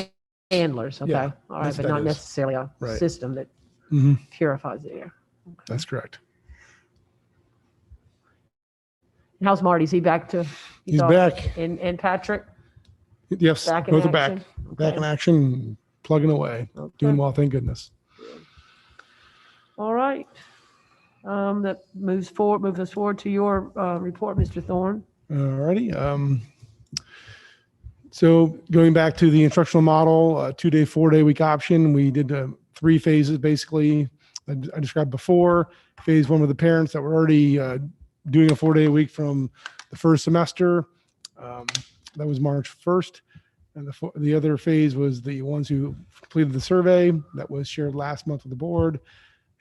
Handlers, okay. Yeah, All right, that's but what not that is. necessarily a Right. system that Mhm. purifies the air. That's correct. How's Marty? Is he back to? He's back. And Patrick? Yes, Back in both are back. action? Back in Okay. action, plugging away, Okay. doing well, thank goodness. All right. That moves us forward to your report, Mr. Thorne. All righty. So going back to the instructional model, 2-day, 4-day week option, we did 3 phases basically. I described before. Phase 1 with the parents that were already doing a 4-day week from the first semester. That was March 1st. And the other phase was the ones who completed the survey that was shared last month with the board.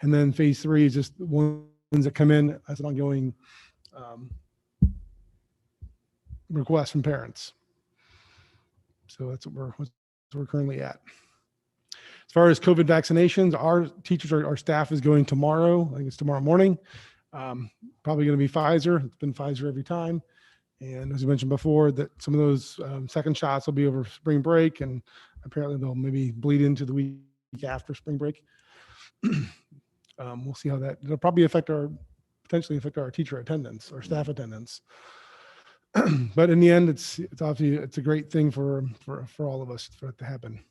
And then phase 3 is just the ones that come in as an ongoing request from parents. So that's what we're currently at. As far as COVID vaccinations, our teachers, our staff is going tomorrow. I think it's tomorrow morning. Probably going to be Pfizer. It's been Pfizer every time. And as I mentioned before, that some of those second shots will be over spring break, and apparently they'll maybe bleed into the week after spring break. We'll see how it'll probably potentially affect our teacher attendance or staff attendance. But in the end, it's obviously a great thing for all of us for it to happen.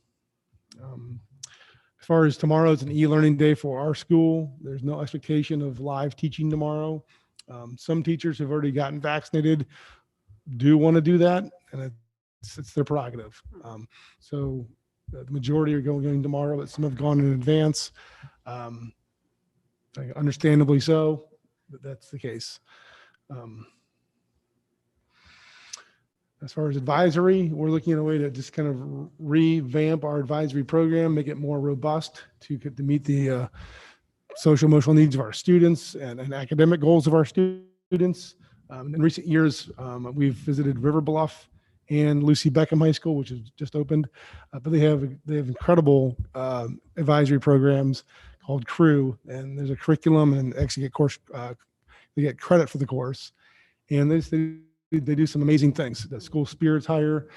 As far as tomorrow, it's an e-learning day for our school. There's no expectation of live teaching tomorrow. Some teachers have already gotten vaccinated do want to do that, and it's their prerogative. So the majority are going tomorrow, but some have gone in advance. Understandably so, but that's the case. As far as advisory, we're looking at a way to just kind of revamp our advisory program, make it more robust to meet the social emotional needs of our students and academic goals of our students. In recent years, we've visited River Bluff and Lucy Beckham High School, which has just opened, but they have incredible advisory programs called CREW, and there's a curriculum, and actually they get credit for the course, and they do some amazing things. The school spirit's higher.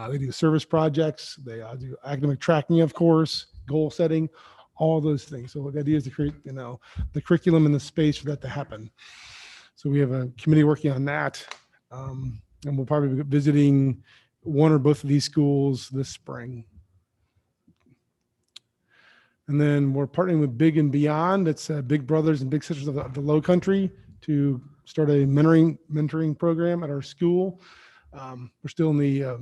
They do service projects. They do academic tracking, of course, goal setting, all those things. So the idea is to create, the curriculum and the space for that to happen. So we have a committee working on that, and we'll probably be visiting one or both of these schools this spring. And then we're partnering with Big and Beyond. It's Big Brothers and Big Sisters of the Low Country to start a mentoring program at our school. We're still in the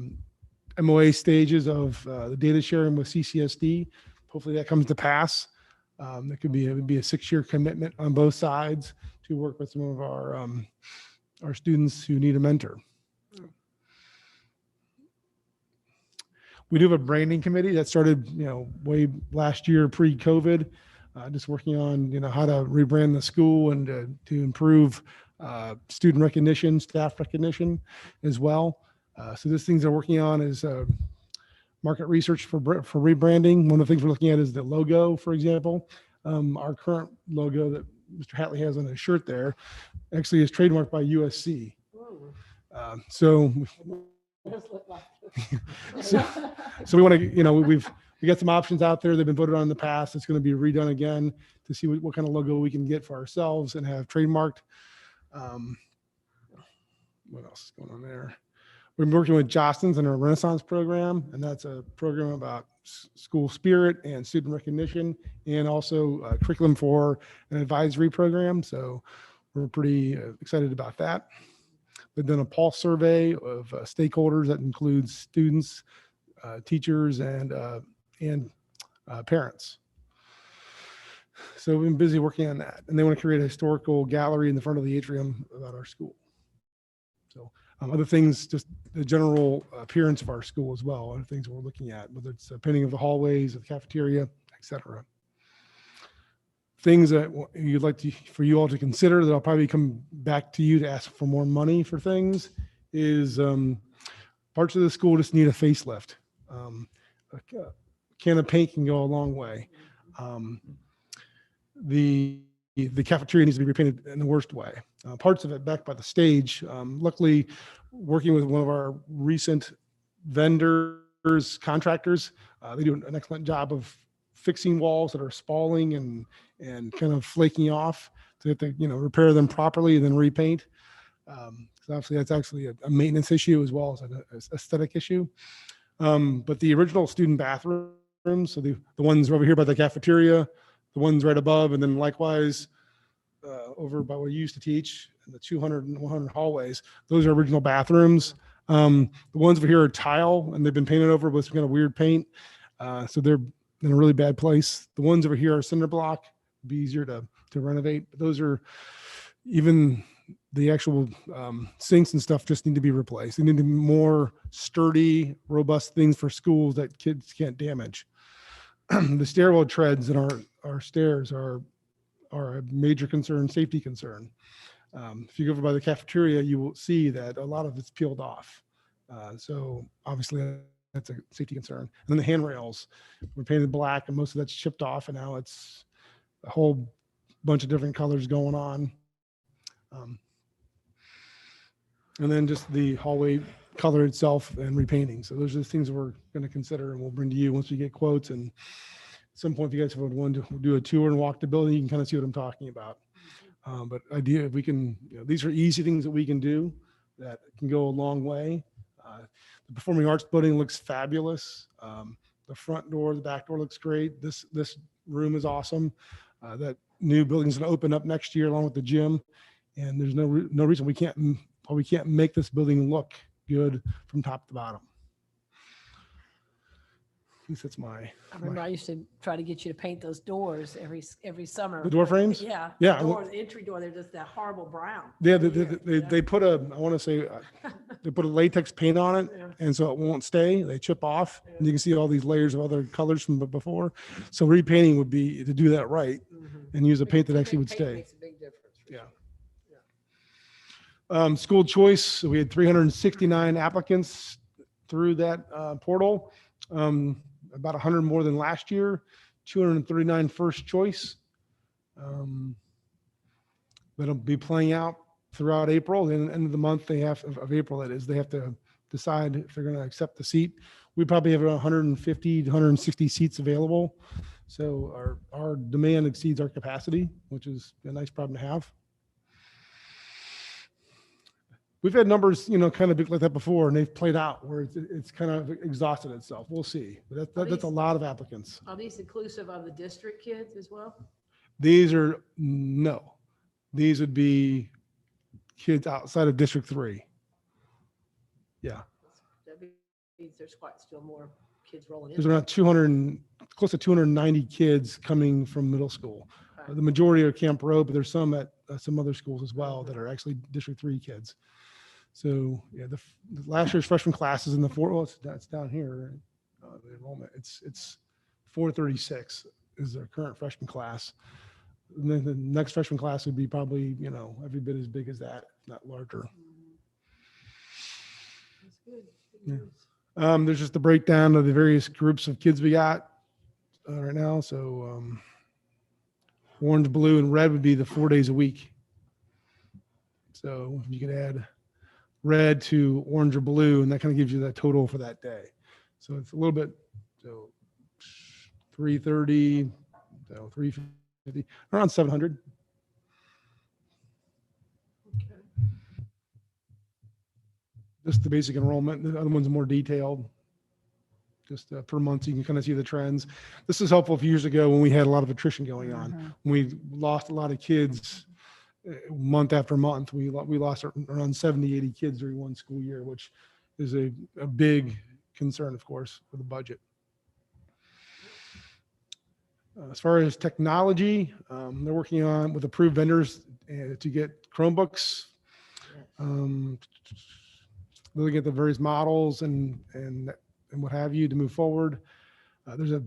MOA stages of the data sharing with CCSD. Hopefully that comes to pass. It would be a 6-year commitment on both sides to work with some of our students who need a mentor. We do have a branding committee that started, way last year pre-COVID, just working on, how to rebrand the school and to improve student recognition, staff recognition as well. So these things they're working on is market research for rebranding. One of the things we're looking at is the logo, for example. Our current logo that Mr. Hatley has on his shirt there actually is trademarked by USC. So we want to, we got some options out there. They've been voted on in the past. It's going to be redone again to see what kind of logo we can get for ourselves and have trademarked. What else is going on there? We've been working with Jostens in our Renaissance program, and that's a program about school spirit and student recognition, and also a curriculum for an advisory program. So we're pretty excited about that. We've done a pulse survey of stakeholders that includes students, teachers, and parents. So we've been busy working on that. And they want to create a historical gallery in the front of the atrium about our school. So Other things, just the general appearance of our school as well, other things we're looking at, whether it's painting of the hallways, of the cafeteria, etc. Things that you'd like for you all to consider that I'll probably come back to you to ask for more money for things is parts of the school just need a facelift. A can of paint can go a long way. The cafeteria needs to be repainted in the worst way. Parts of it back by the stage. Luckily, working with one of our recent vendors, contractors, they do an excellent job of fixing walls that are spalling and kind of flaking off to have to, repair them properly and then repaint. So obviously that's actually a maintenance issue as well as an aesthetic issue. But the original student bathrooms, so the ones over here by the cafeteria, the ones right above, and then likewise over by where you used to teach, in the 200 and 100 hallways, those are original bathrooms. The ones over here are tile, and they've been painted over with some kind of weird paint. So they're in a really bad place. The ones over here are cinder block, be easier to renovate. But those are, even the actual sinks and stuff just need to be replaced. They need to be more sturdy, robust things for schools that kids can't damage. The stairwell treads in our stairs are a major concern, safety concern. If you go over by the cafeteria, you will see that a lot of it's peeled off. So obviously that's a safety concern. And then the handrails were painted black and most of that's chipped off, and now it's a whole bunch of different colors going on. And then just the hallway color itself and repainting. So those are the things we're going to consider and we'll bring to you once we get quotes. And at some point, if you guys would want to do a tour and walk the building, you can kind of see what I'm talking about. But idea, if we can, these are easy things that we can do that can go a long way. The Performing Arts building looks fabulous. The front door, the back door looks great. This room is awesome. That new building's going to open up next year along with the gym. And there's no reason we can't make this building look good from top to bottom. At least that's I remember I used to try to get you to paint those doors every summer. The door frames? Yeah. Yeah. The entry door, they're just that horrible brown. Yeah, they put I want to say, they put a latex paint on it, Yeah. and so it won't stay. They chip off, and you can see all these layers of other colors from before. So repainting would be to do that right and use a paint that actually would stay. Makes a big difference. for Yeah. sure. School choice, we had 369 applicants through that portal. About 100 more than last year, 239 first choice. That'll be playing out throughout April. And end of the month, of April, that is, they have to decide if they're going to accept the seat. We probably have 150 to 160 seats available. So our demand exceeds our capacity, which is a nice problem to have. We've had numbers, kind of like that before, and they've played out where it's kind of exhausted itself. We'll see. But that's a lot of applicants. Are these inclusive of the district kids as well? These would be kids outside of District 3. Yeah. That means there's quite still more kids rolling in. There's around close to 290 kids coming from middle school. Okay. The majority are Camp Rowe, but there's some at some other schools as well that are actually District 3 kids. So yeah, the last year's freshman class is in the it's down here. The enrollment, it's 436 is their current freshman class. And then the next freshman class would be probably, every bit as big as that, if not larger. That's good. Yeah. There's just the breakdown of the various groups of kids we got right now. So orange, blue, and red would be the 4 days a week. So you could add red to orange or blue, and that kind of gives you that total for that day. So it's a little bit, so 330, so 350, around 700. Okay. Just the basic enrollment. The other one's more detailed, just per month, so you can kind of see the trends. This is helpful a few years ago when we had a lot of attrition going on. We lost a lot of kids month after month. We lost around 70, 80 kids during one school year, which is a big concern, of course, for the budget. As far as technology, they're working on with approved vendors to get Chromebooks. looking at the various models and what have you to move forward. There's a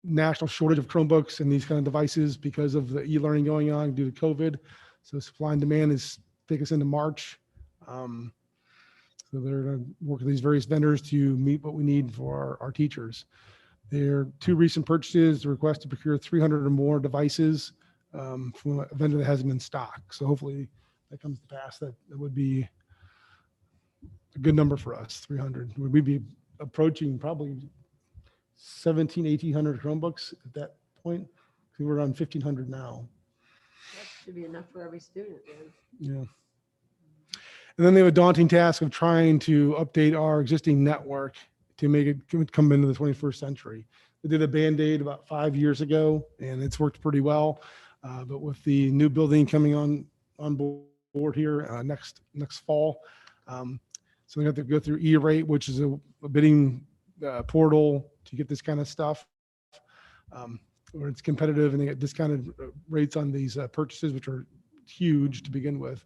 national shortage of Chromebooks and these kind of devices because of the e-learning going on due to COVID. So supply and demand is take us into March. So they're going to work with these various vendors to meet what we need for our teachers. There are 2 recent purchases, the request to procure 300 or more devices from a vendor that hasn't been in stock. So hopefully that comes to pass. That would be a good number for us, 300. We'd be approaching probably 1,800 Chromebooks at that point. We're around 1,500 now. That should be enough for every student then. Yeah. And then they have a daunting task of trying to update our existing network to make it come into the 21st century. They did a Band-Aid about 5 years ago, and it's worked pretty well. But with the new building coming on board here next fall, so we have to go through E-Rate, which is a bidding portal to get this kind of stuff, where it's competitive and they get discounted rates on these purchases, which are huge to begin with.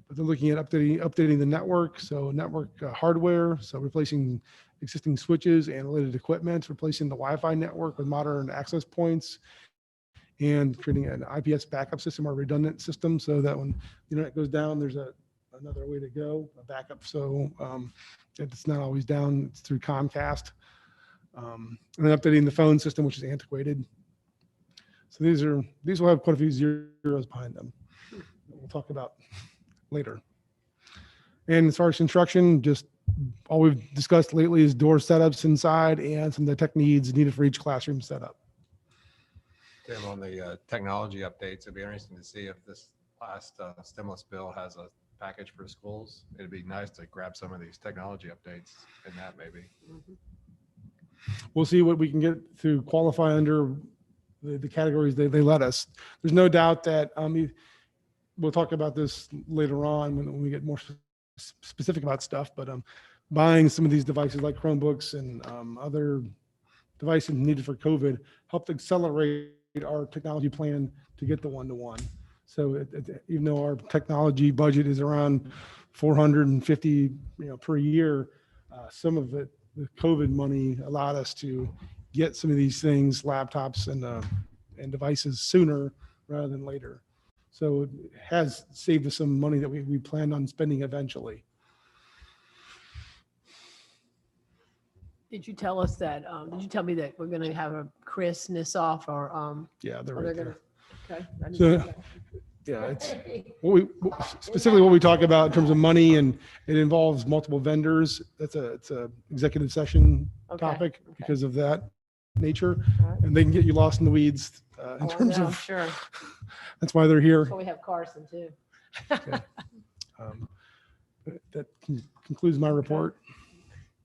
But they're looking at updating the network, so network hardware, so replacing existing switches and related equipment, replacing the Wi-Fi network with modern access points, and creating an IPS backup system or redundant system so that when the internet goes down, there's another way to go, a backup. So it's not always down, it's through Comcast. And then updating the phone system, which is antiquated. So these will have quite a few zeros behind them. We'll talk about later. And as far as construction, just all we've discussed lately is door setups inside and some of the tech needs needed for each classroom setup. Tim, on the technology updates, it'd be interesting to see if this last stimulus bill has a package for schools. It'd be nice to grab some of these technology updates in that maybe. We'll see what we can get to qualify under the categories they let us. There's no doubt that we'll talk about this later on when we get more specific about stuff, but buying some of these devices like Chromebooks and other devices needed for COVID helped accelerate our technology plan to get the one-to-one. So even though our technology budget is around 450 per year, some of it, the COVID money allowed us to get some of these things, laptops and devices sooner rather than later. So it has saved us some money that we planned on spending eventually. Did you tell us that, did you tell me that we're going to have a Chris Nissoff or? Yeah, they're or right they're there. Okay. I didn't So, see that. yeah, it's specifically what we talk about in terms of money, and it involves multiple vendors. It's a executive session Okay, topic okay. because of that nature, All right. and they can get you lost in the weeds in Oh, terms no, of. sure. That's why they're here. So we have Carson too. That concludes my report.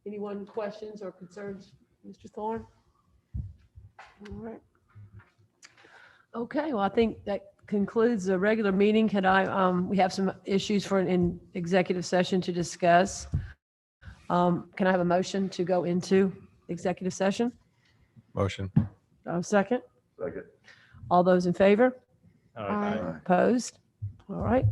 Anyone questions or concerns, Mr. Thorne? All right. Okay, well, I think that concludes the regular meeting. Can we have some issues for an executive session to discuss. Can I have a motion to go into executive session? Motion. Second? Second. All those in favor? Aye. Opposed? All right.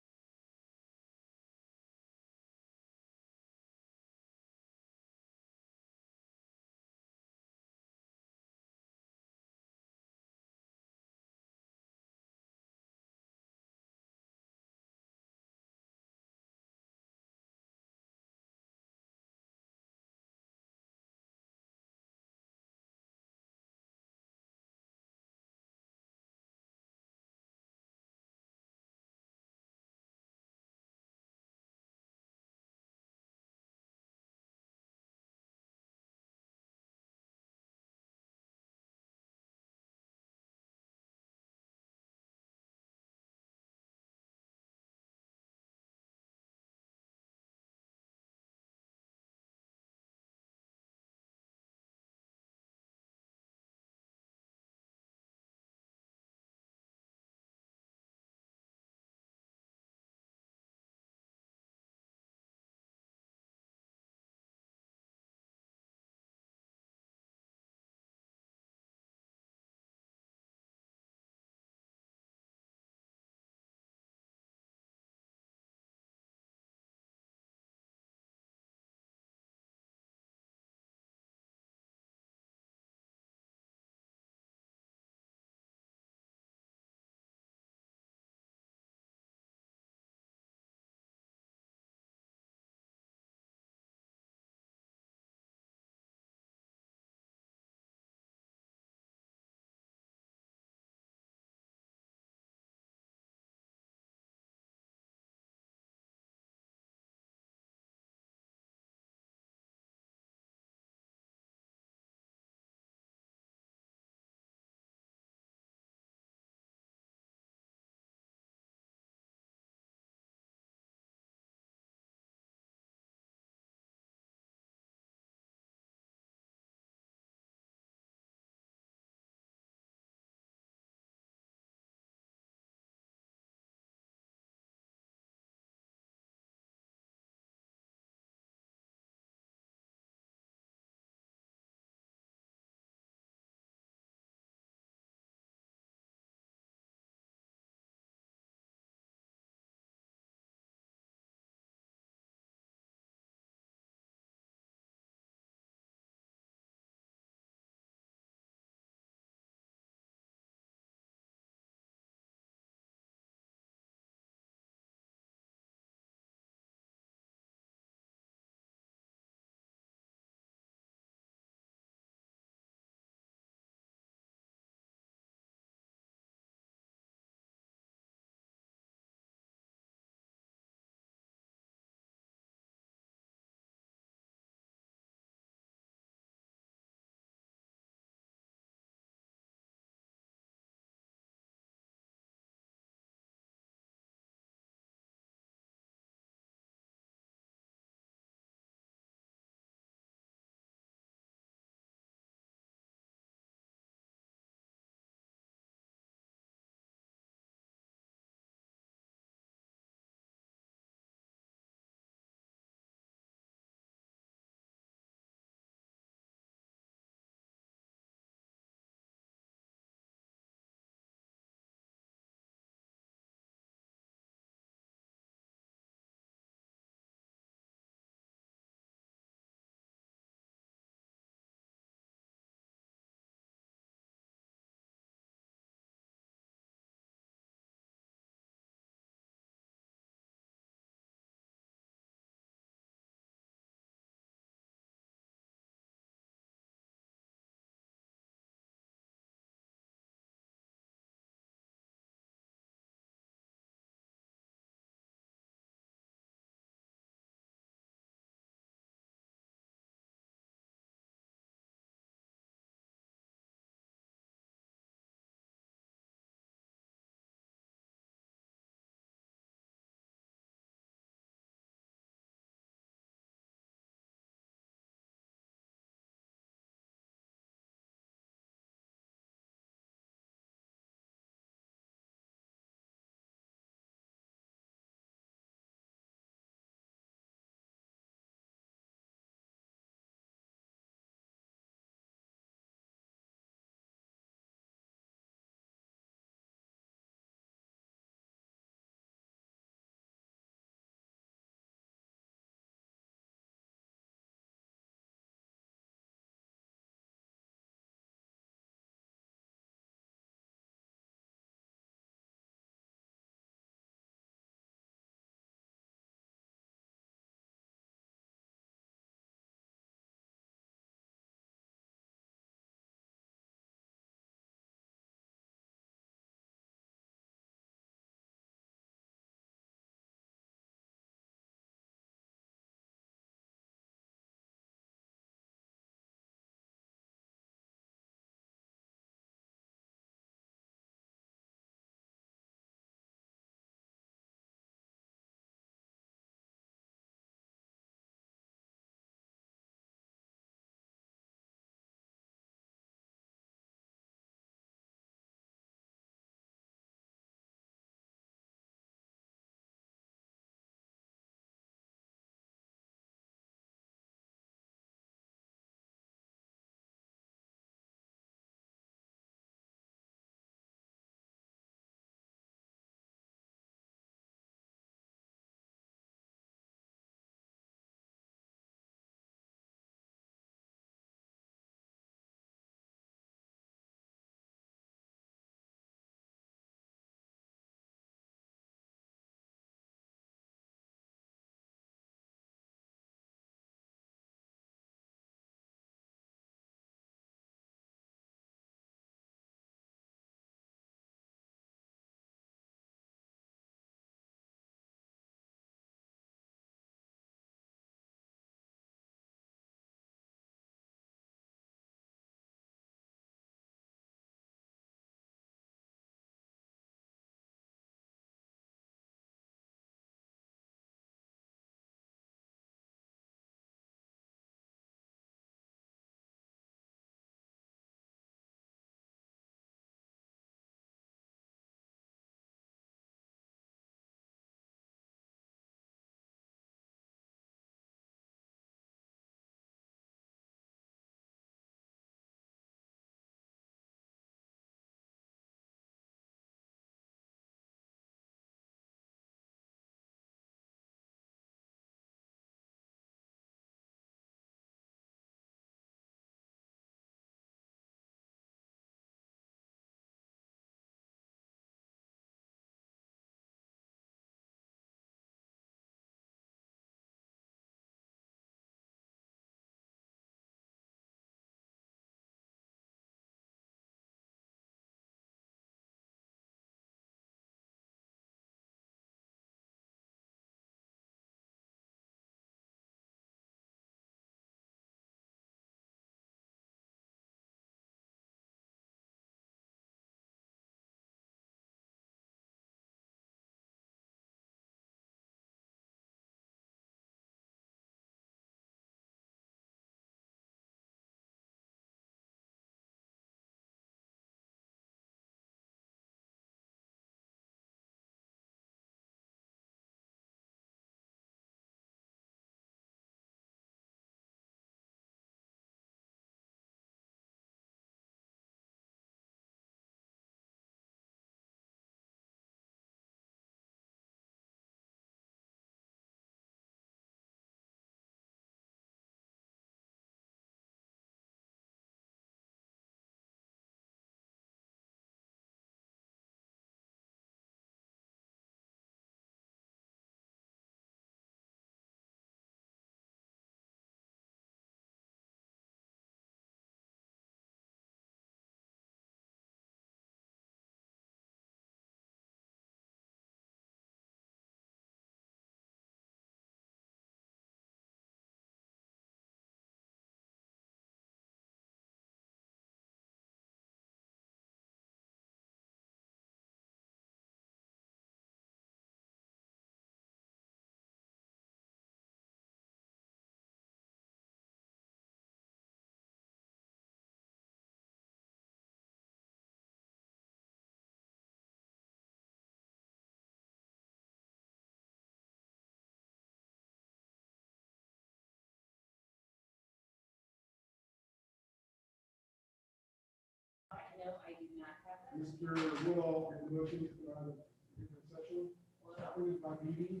Mr. Woodall made a motion to come out of executive session, seconded by meeting,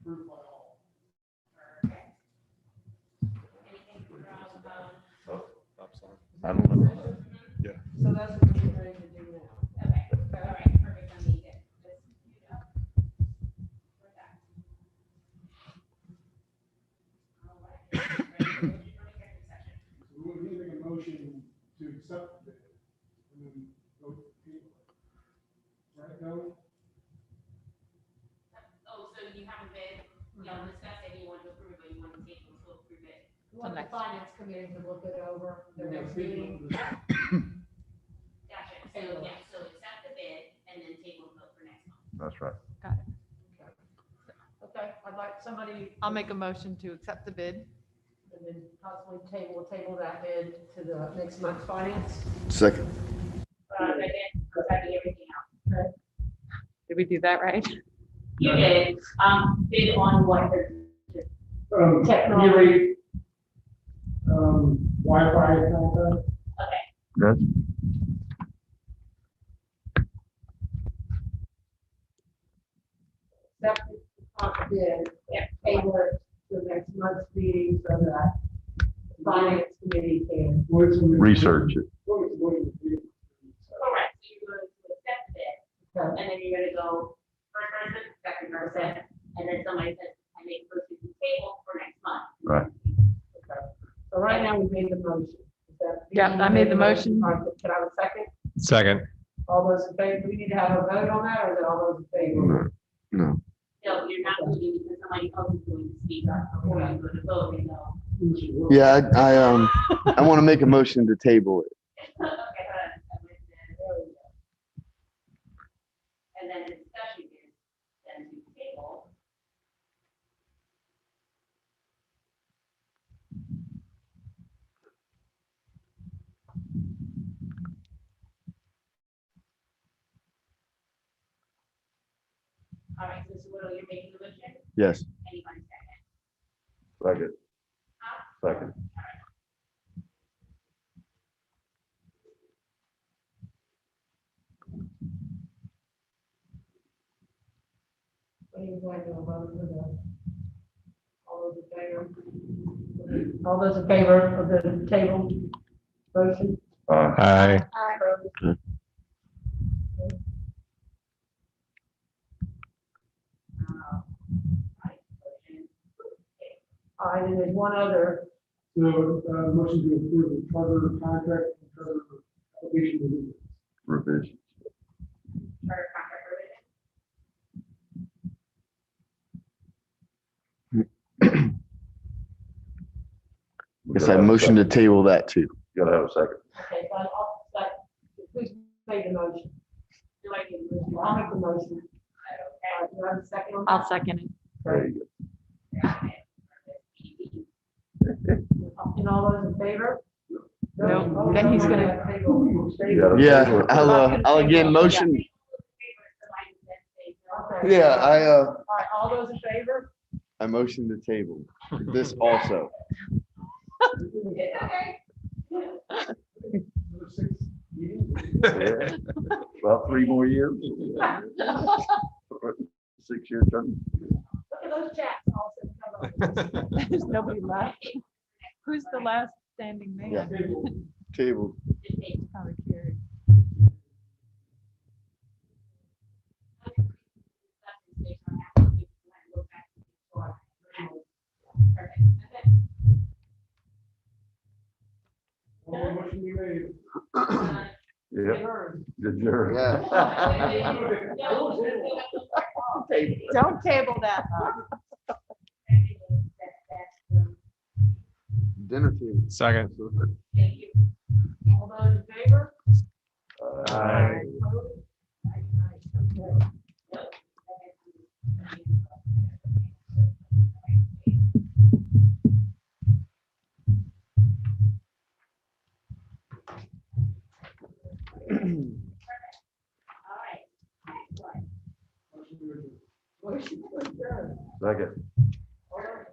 approved by all. I don't know. So that's what we're ready to do now. Okay, all right, perfect, I need it. Just, you know. We're done. All right. Ready for motion for executive session? So we would need to make a motion to accept the bid and then go to the table. Right, Kelly? Oh, so you haven't been, y'all discussed it, you want to approve it, you want to take it to approve it. We want the finance committee to look it over, their next meeting. Gotcha, so, yeah, so accept the bid and then table vote for next month. That's right. Okay, I'd like somebody. I'll make a motion to accept the bid. And then possibly table that bid to the next month's finance. Second. And then we're typing everything out. Did we do that right? You did, bid on what the Technology. Wi-Fi kind of thing. okay, Yes. That's the bid, table it to the next month's meeting so that the finance committee can. Research it. correct, so you're going to accept the bid. Okay. And then you're gonna go first person, second person, and then somebody says, I make a motion to table for next month. Right. So right now, we made the motion. Is that- Yeah, I made the motion. All right, can I have a second? Second. All those in favor, do we need to have a vote on that, or is it all those in favor? No. No, you're not moving because somebody else is going to speak up before you go to vote, you know. Yeah, I want to make a motion to table it. Okay, and then the discussion is then to table. All right, so Whittle, you're making the motion? Yes. Anybody second? Second. Second. What are you going to vote for the? All those in favor? All those in favor of the table motion? Aye. All right, and there's one other, So, motion to approve the charter contract and charter application. Revision. Charter contract revision. Guess I motion to table that too. Gotta have a second. okay, so who's made the motion? Do I need to move? I'll make the motion. Okay. All right, do I have a second on that? I'll second it. There you And all those in favor? No, then he's gonna- go. Yeah, I'll again motion. Okay. Yeah, All right, all those in favor? I motion to table this also. Yeah. Well, 3 more years. 6-year term. Look at those chats. all said, come on. There's nobody left. Who's the last standing Yeah. man? Table. Probably Carrie. Motion we made. Yeah. Good jury. Don't table that. Dinner table. Second. All those in favor? Aye. Opposed? Okay. Motion to adjourn. Second. All those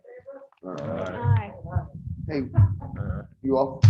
in favor? Aye. Aye. Hey, you off?